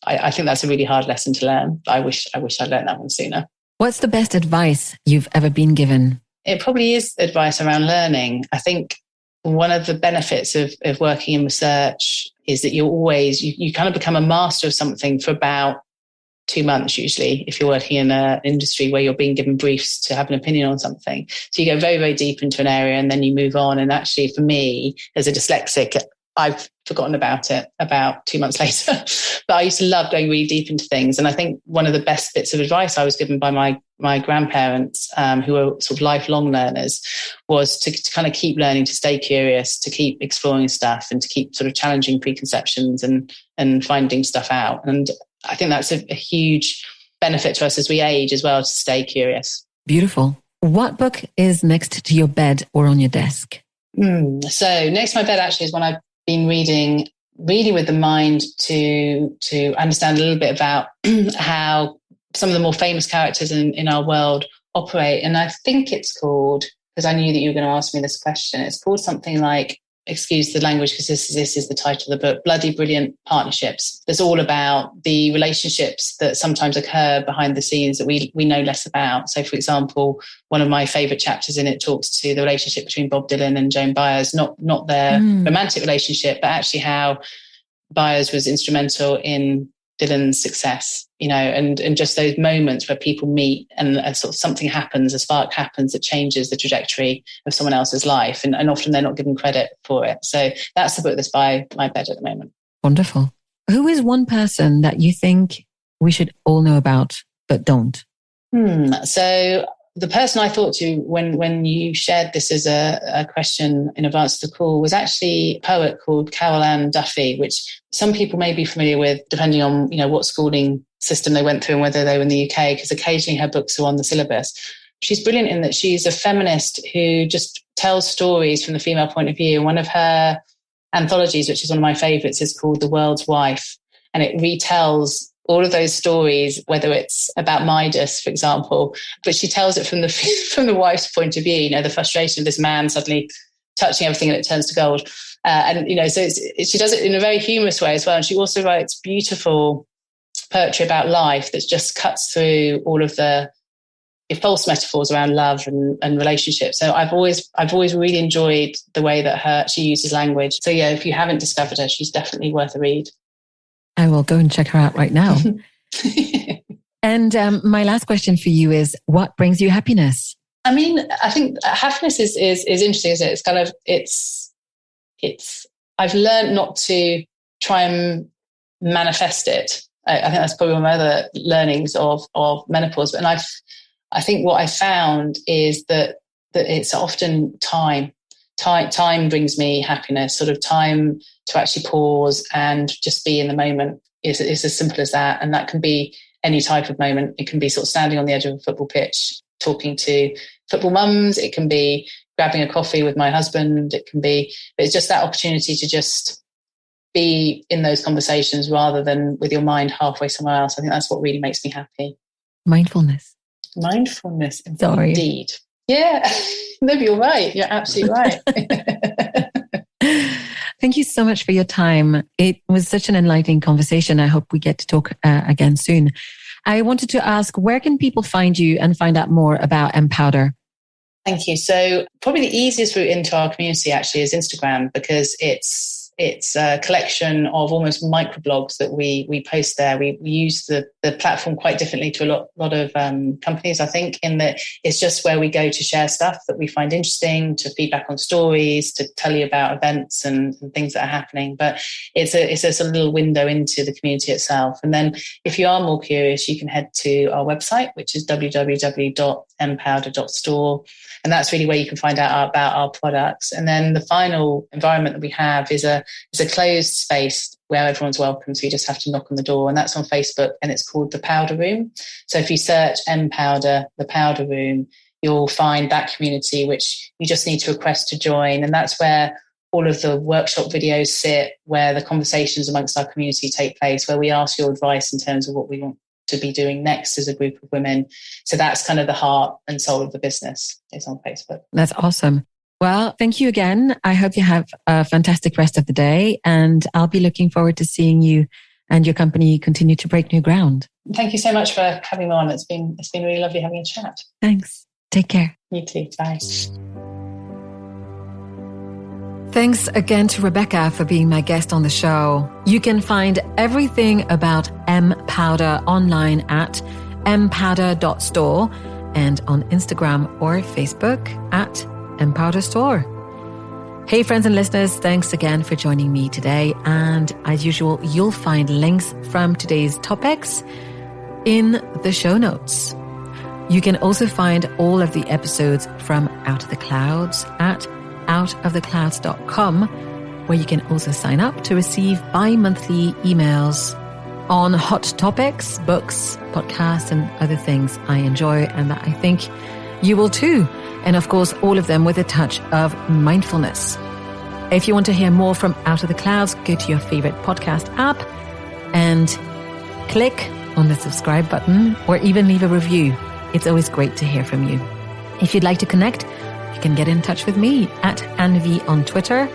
I think that's a really hard lesson to learn. I wish I'd learned that one sooner. What's the best advice you've ever been given? It probably is advice around learning. I think one of the benefits of working in research is that you kind of become a master of something for about 2 months, usually, if you're working in an industry where you're being given briefs to have an opinion on something. So you go very, very deep into an area and then you move on. And actually, for me, as a dyslexic, I've forgotten about it about 2 months later. But I used to love going really deep into things. And I think one of the best bits of advice I was given by my grandparents, who were sort of lifelong learners, was to kind of keep learning, to stay curious, to keep exploring stuff and to keep sort of challenging preconceptions and finding stuff out. And I think that's a huge benefit to us as we age as well, to stay curious. Beautiful. What book is next to your bed or on your desk? So next to my bed actually is one I've been reading, really with the mind to understand a little bit about how some of the more famous characters in our world operate. And I think it's called, because I knew that you were going to ask me this question, it's called something like, excuse the language because this is the title of the book, Bloody Brilliant Partnerships. It's all about the relationships that sometimes occur behind the scenes that we know less about. So, for example, one of my favourite chapters in it talks to the relationship between Bob Dylan and Joan Baez, not their romantic relationship, but actually how Baez was instrumental in Dylan's success, and just those moments where people meet and sort of something happens, a spark happens that changes the trajectory of someone else's life. And often they're not given credit for it. So that's the book that's by my bed at the moment. Wonderful. Who is one person that you think we should all know about, but don't? So the person I thought to when you shared this as a question in advance of the call was actually a poet called Carol Ann Duffy, which some people may be familiar with, depending on what schooling system they went through and whether they were in the UK, because occasionally her books are on the syllabus. She's brilliant in that she's a feminist who just tells stories from the female point of view. One of her anthologies, which is one of my favourites, is called The World's Wife, and it retells all of those stories, whether it's about Midas, for example, but she tells it from the wife's point of view, the frustration of this man suddenly touching everything and it turns to gold. So she does it in a very humorous way as well. And she also writes beautiful poetry about life that just cuts through all of the false metaphors around love and relationships. So I've always really enjoyed the way that she uses language. So yeah, if you haven't discovered her, she's definitely worth a read. I will go and check her out right now. And my last question for you is, what brings you happiness? I mean, I think happiness is interesting, isn't it? It's kind of, I've learned not to try and manifest it. I think that's probably one of my other learnings of menopause. And I think what I found is that it's often time. Time brings me happiness, sort of time to actually pause and just be in the moment is as simple as that. And that can be any type of moment. It can be sort of standing on the edge of a football pitch, talking to football mums. It can be grabbing a coffee with my husband. But it's just that opportunity to just be in those conversations rather than with your mind halfway somewhere else. I think that's what really makes me happy. Mindfulness, Sorry. Indeed. Yeah, no, you're right. You're absolutely right. Thank you so much for your time. It was such an enlightening conversation. I hope we get to talk again soon. I wanted to ask, where can people find you and find out more about MPowder? Thank you. So probably the easiest route into our community actually is Instagram, because it's It's a collection of almost microblogs that we post there. We use the platform quite differently to a lot of companies, I think, in that it's just where we go to share stuff that we find interesting, to feedback on stories, to tell you about events and things that are happening. But it's just a little window into the community itself. And then if you are more curious, you can head to our website, which is www.mpowder.store. And that's really where you can find out about our products. And then the final environment that we have is a closed space where everyone's welcome. So you just have to knock on the door, and that's on Facebook, and it's called the Powder Room. So if you search MPowder, the Powder Room, you'll find that community, which you just need to request to join. And that's where all of the workshop videos sit, where the conversations amongst our community take place, where we ask your advice in terms of what we want to be doing next as a group of women. So that's kind of the heart and soul of the business, is on Facebook. That's awesome. Well, thank you again. I hope you have a fantastic rest of the day, and I'll be looking forward to seeing you and your company continue to break new ground. Thank you so much for having me on. It's been really lovely having a chat. Thanks. Take care. You too. Bye. Thanks again to Rebekah for being my guest on the show. You can find everything about MPowder online at mpowder.store and on Instagram or Facebook at MPowder Store. Hey friends and listeners, thanks again for joining me today. And as usual, you'll find links from today's topics in the show notes. You can also find all of the episodes from Out of the Clouds at outoftheclouds.com, where you can also sign up to receive bi-monthly emails on hot topics, books, podcasts, and other things I enjoy and that I think you will too. And of course, all of them with a touch of mindfulness. If you want to hear more from Out of the Clouds, go to your favorite podcast app and click on the subscribe button, or even leave a review. It's always great to hear from you. If you'd like to connect, you can get in touch with me at Anvi on Twitter,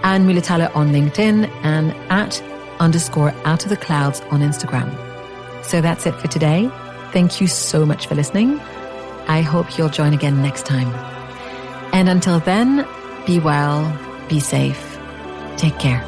Anne Mulatalo on LinkedIn, and at _Out of the Clouds on Instagram. So that's it for today. Thank you so much for listening. I hope you'll join again next time. And until then, be well, be safe, take care.